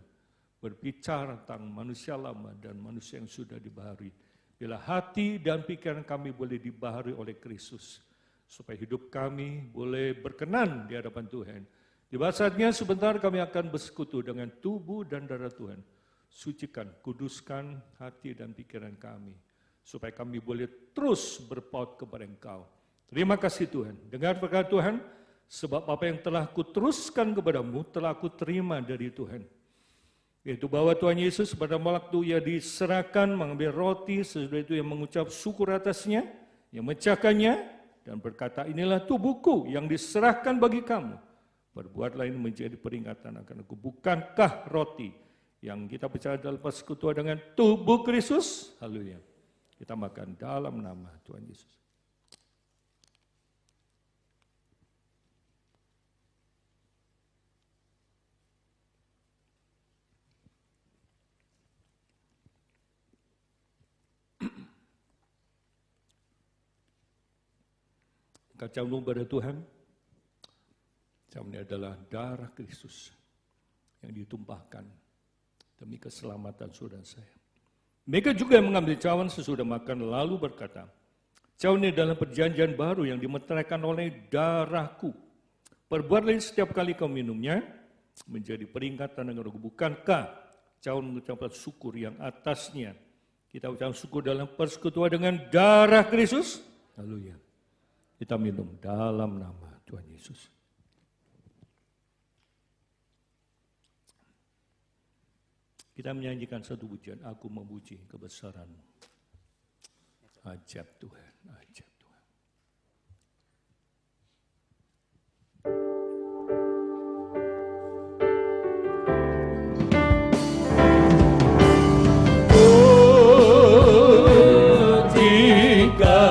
berbicara tentang manusia lama dan manusia yang sudah dibaharui. Bila hati dan pikiran kami boleh dibaharui oleh Kristus, supaya hidup kami boleh berkenan di hadapan Tuhan. Di saatnya sebentar kami akan bersekutu dengan tubuh dan darah Tuhan. Sucikan, kuduskan hati dan pikiran kami, supaya kami boleh terus berpaut kepada Engkau. Terima kasih Tuhan. Dengar perkataan Tuhan, sebab apa yang telah kuteruskan kepadamu, telah aku terima dari Tuhan. Yaitu bahwa Tuhan Yesus pada waktu ia diserahkan, mengambil roti, sesudah itu yang mengucap syukur atasnya, yang memecahkannya, dan berkata, inilah tubuhku yang diserahkan bagi kamu. Berbuatlah ini menjadi peringatan akan aku. Bukankah roti yang kita percaya dalam persekutuan dengan tubuh Kristus? Haleluya. Kita makan dalam nama Tuhan Yesus. Kacau pada Tuhan, kacau ini adalah darah Kristus yang ditumpahkan demi keselamatan saudara saya. Mereka juga yang mengambil cawan sesudah makan lalu berkata, cawan ini adalah perjanjian baru yang dimeteraikan oleh darahku. Perbuatlah ini setiap kali kau minumnya, menjadi peringatan dengan aku. Bukankah cawan mengucapkan syukur yang atasnya kita ucapkan syukur dalam persekutuan dengan darah Kristus? Haleluya. Kita minum dalam nama Tuhan Yesus. Kita menyanyikan satu pujian, aku memuji kebesaran-Mu. Ajab Tuhan, ajab Tuhan. Oh, jika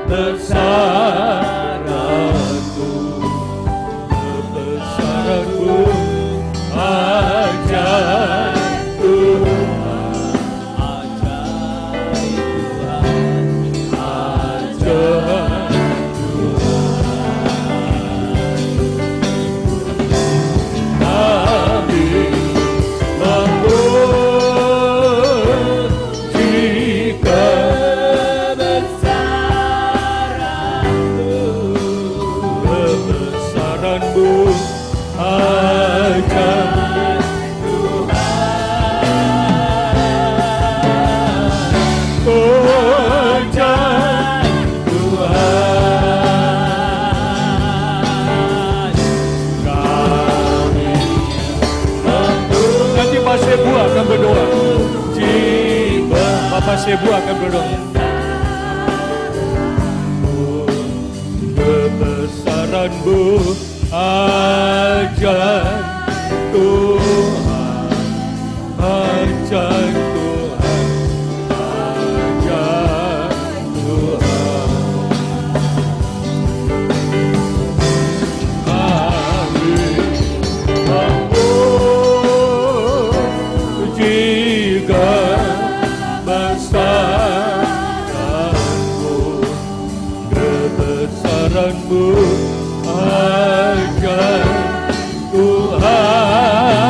besaranmu, kebesaranmu, ajaib Tuhan, ajaib Tuhan, ajaib Tuhan. Kami Bapak Sebu akan berdoa. Kebesaran-Mu ajaib Tuhan, ajaib Tuhan, ajaib Tuhan. Kebesaran-Mu ajaib Tuhan.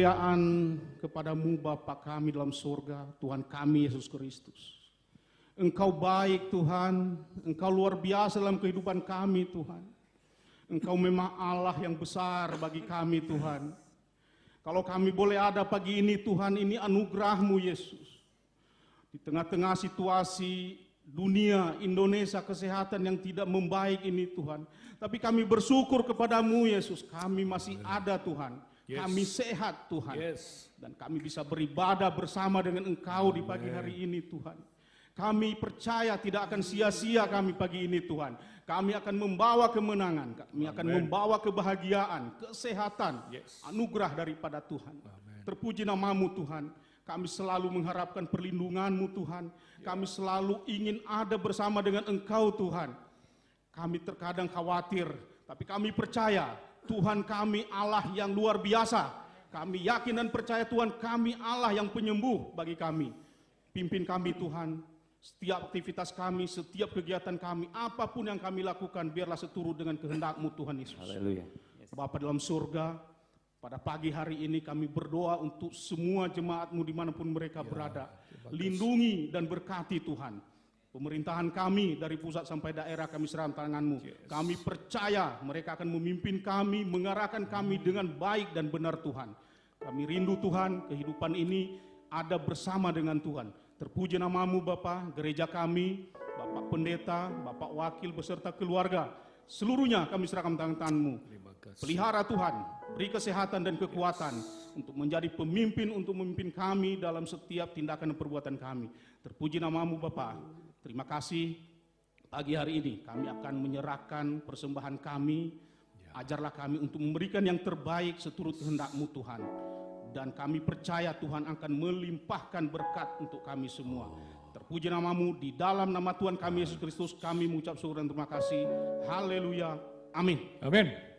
kemuliaan kepadamu Bapa kami dalam surga, Tuhan kami Yesus Kristus. Engkau baik Tuhan, Engkau luar biasa dalam kehidupan kami Tuhan. Engkau memang Allah yang besar bagi kami Tuhan. Kalau kami boleh ada pagi ini Tuhan, ini anugerah-Mu Yesus. Di tengah-tengah situasi dunia, Indonesia, kesehatan yang tidak membaik ini Tuhan. Tapi kami bersyukur kepadamu Yesus, kami masih ada Tuhan. Kami sehat Tuhan. Dan kami bisa beribadah bersama dengan Engkau di pagi hari ini Tuhan. Kami percaya tidak akan sia-sia kami pagi ini Tuhan. Kami akan membawa kemenangan, kami akan membawa kebahagiaan, kesehatan, anugerah daripada Tuhan. Terpuji nama-Mu Tuhan. Kami selalu mengharapkan perlindungan-Mu Tuhan. Kami selalu ingin ada bersama dengan Engkau Tuhan. Kami terkadang khawatir, tapi kami percaya Tuhan kami Allah yang luar biasa. Kami yakin dan percaya Tuhan kami Allah yang penyembuh bagi kami. Pimpin kami Tuhan. Setiap aktivitas kami, setiap kegiatan kami, apapun yang kami lakukan, biarlah seturut dengan kehendak-Mu Tuhan Yesus. Haleluya. Bapa dalam surga, pada pagi hari ini kami berdoa untuk semua jemaat-Mu dimanapun mereka berada. Lindungi dan berkati Tuhan. Pemerintahan kami dari pusat sampai daerah kami serahkan tangan-Mu. Kami percaya mereka akan memimpin kami, mengarahkan kami dengan baik dan benar Tuhan. Kami rindu Tuhan, kehidupan ini ada bersama dengan Tuhan. Terpuji nama-Mu Bapa, gereja kami, Bapak Pendeta, Bapak Wakil beserta keluarga, seluruhnya kami serahkan tangan-Mu. Pelihara Tuhan, beri kesehatan dan kekuatan untuk menjadi pemimpin, untuk memimpin kami dalam setiap tindakan dan perbuatan kami. Terpuji nama-Mu Bapa. Terima kasih pagi hari ini kami akan menyerahkan persembahan kami. Ajarlah kami untuk memberikan yang terbaik seturut kehendak-Mu Tuhan. Dan kami percaya Tuhan akan melimpahkan berkat untuk kami semua. Terpuji nama-Mu, di dalam nama Tuhan kami Yesus Kristus kami mengucap syukur dan terima kasih. Haleluya. Amin. Amin.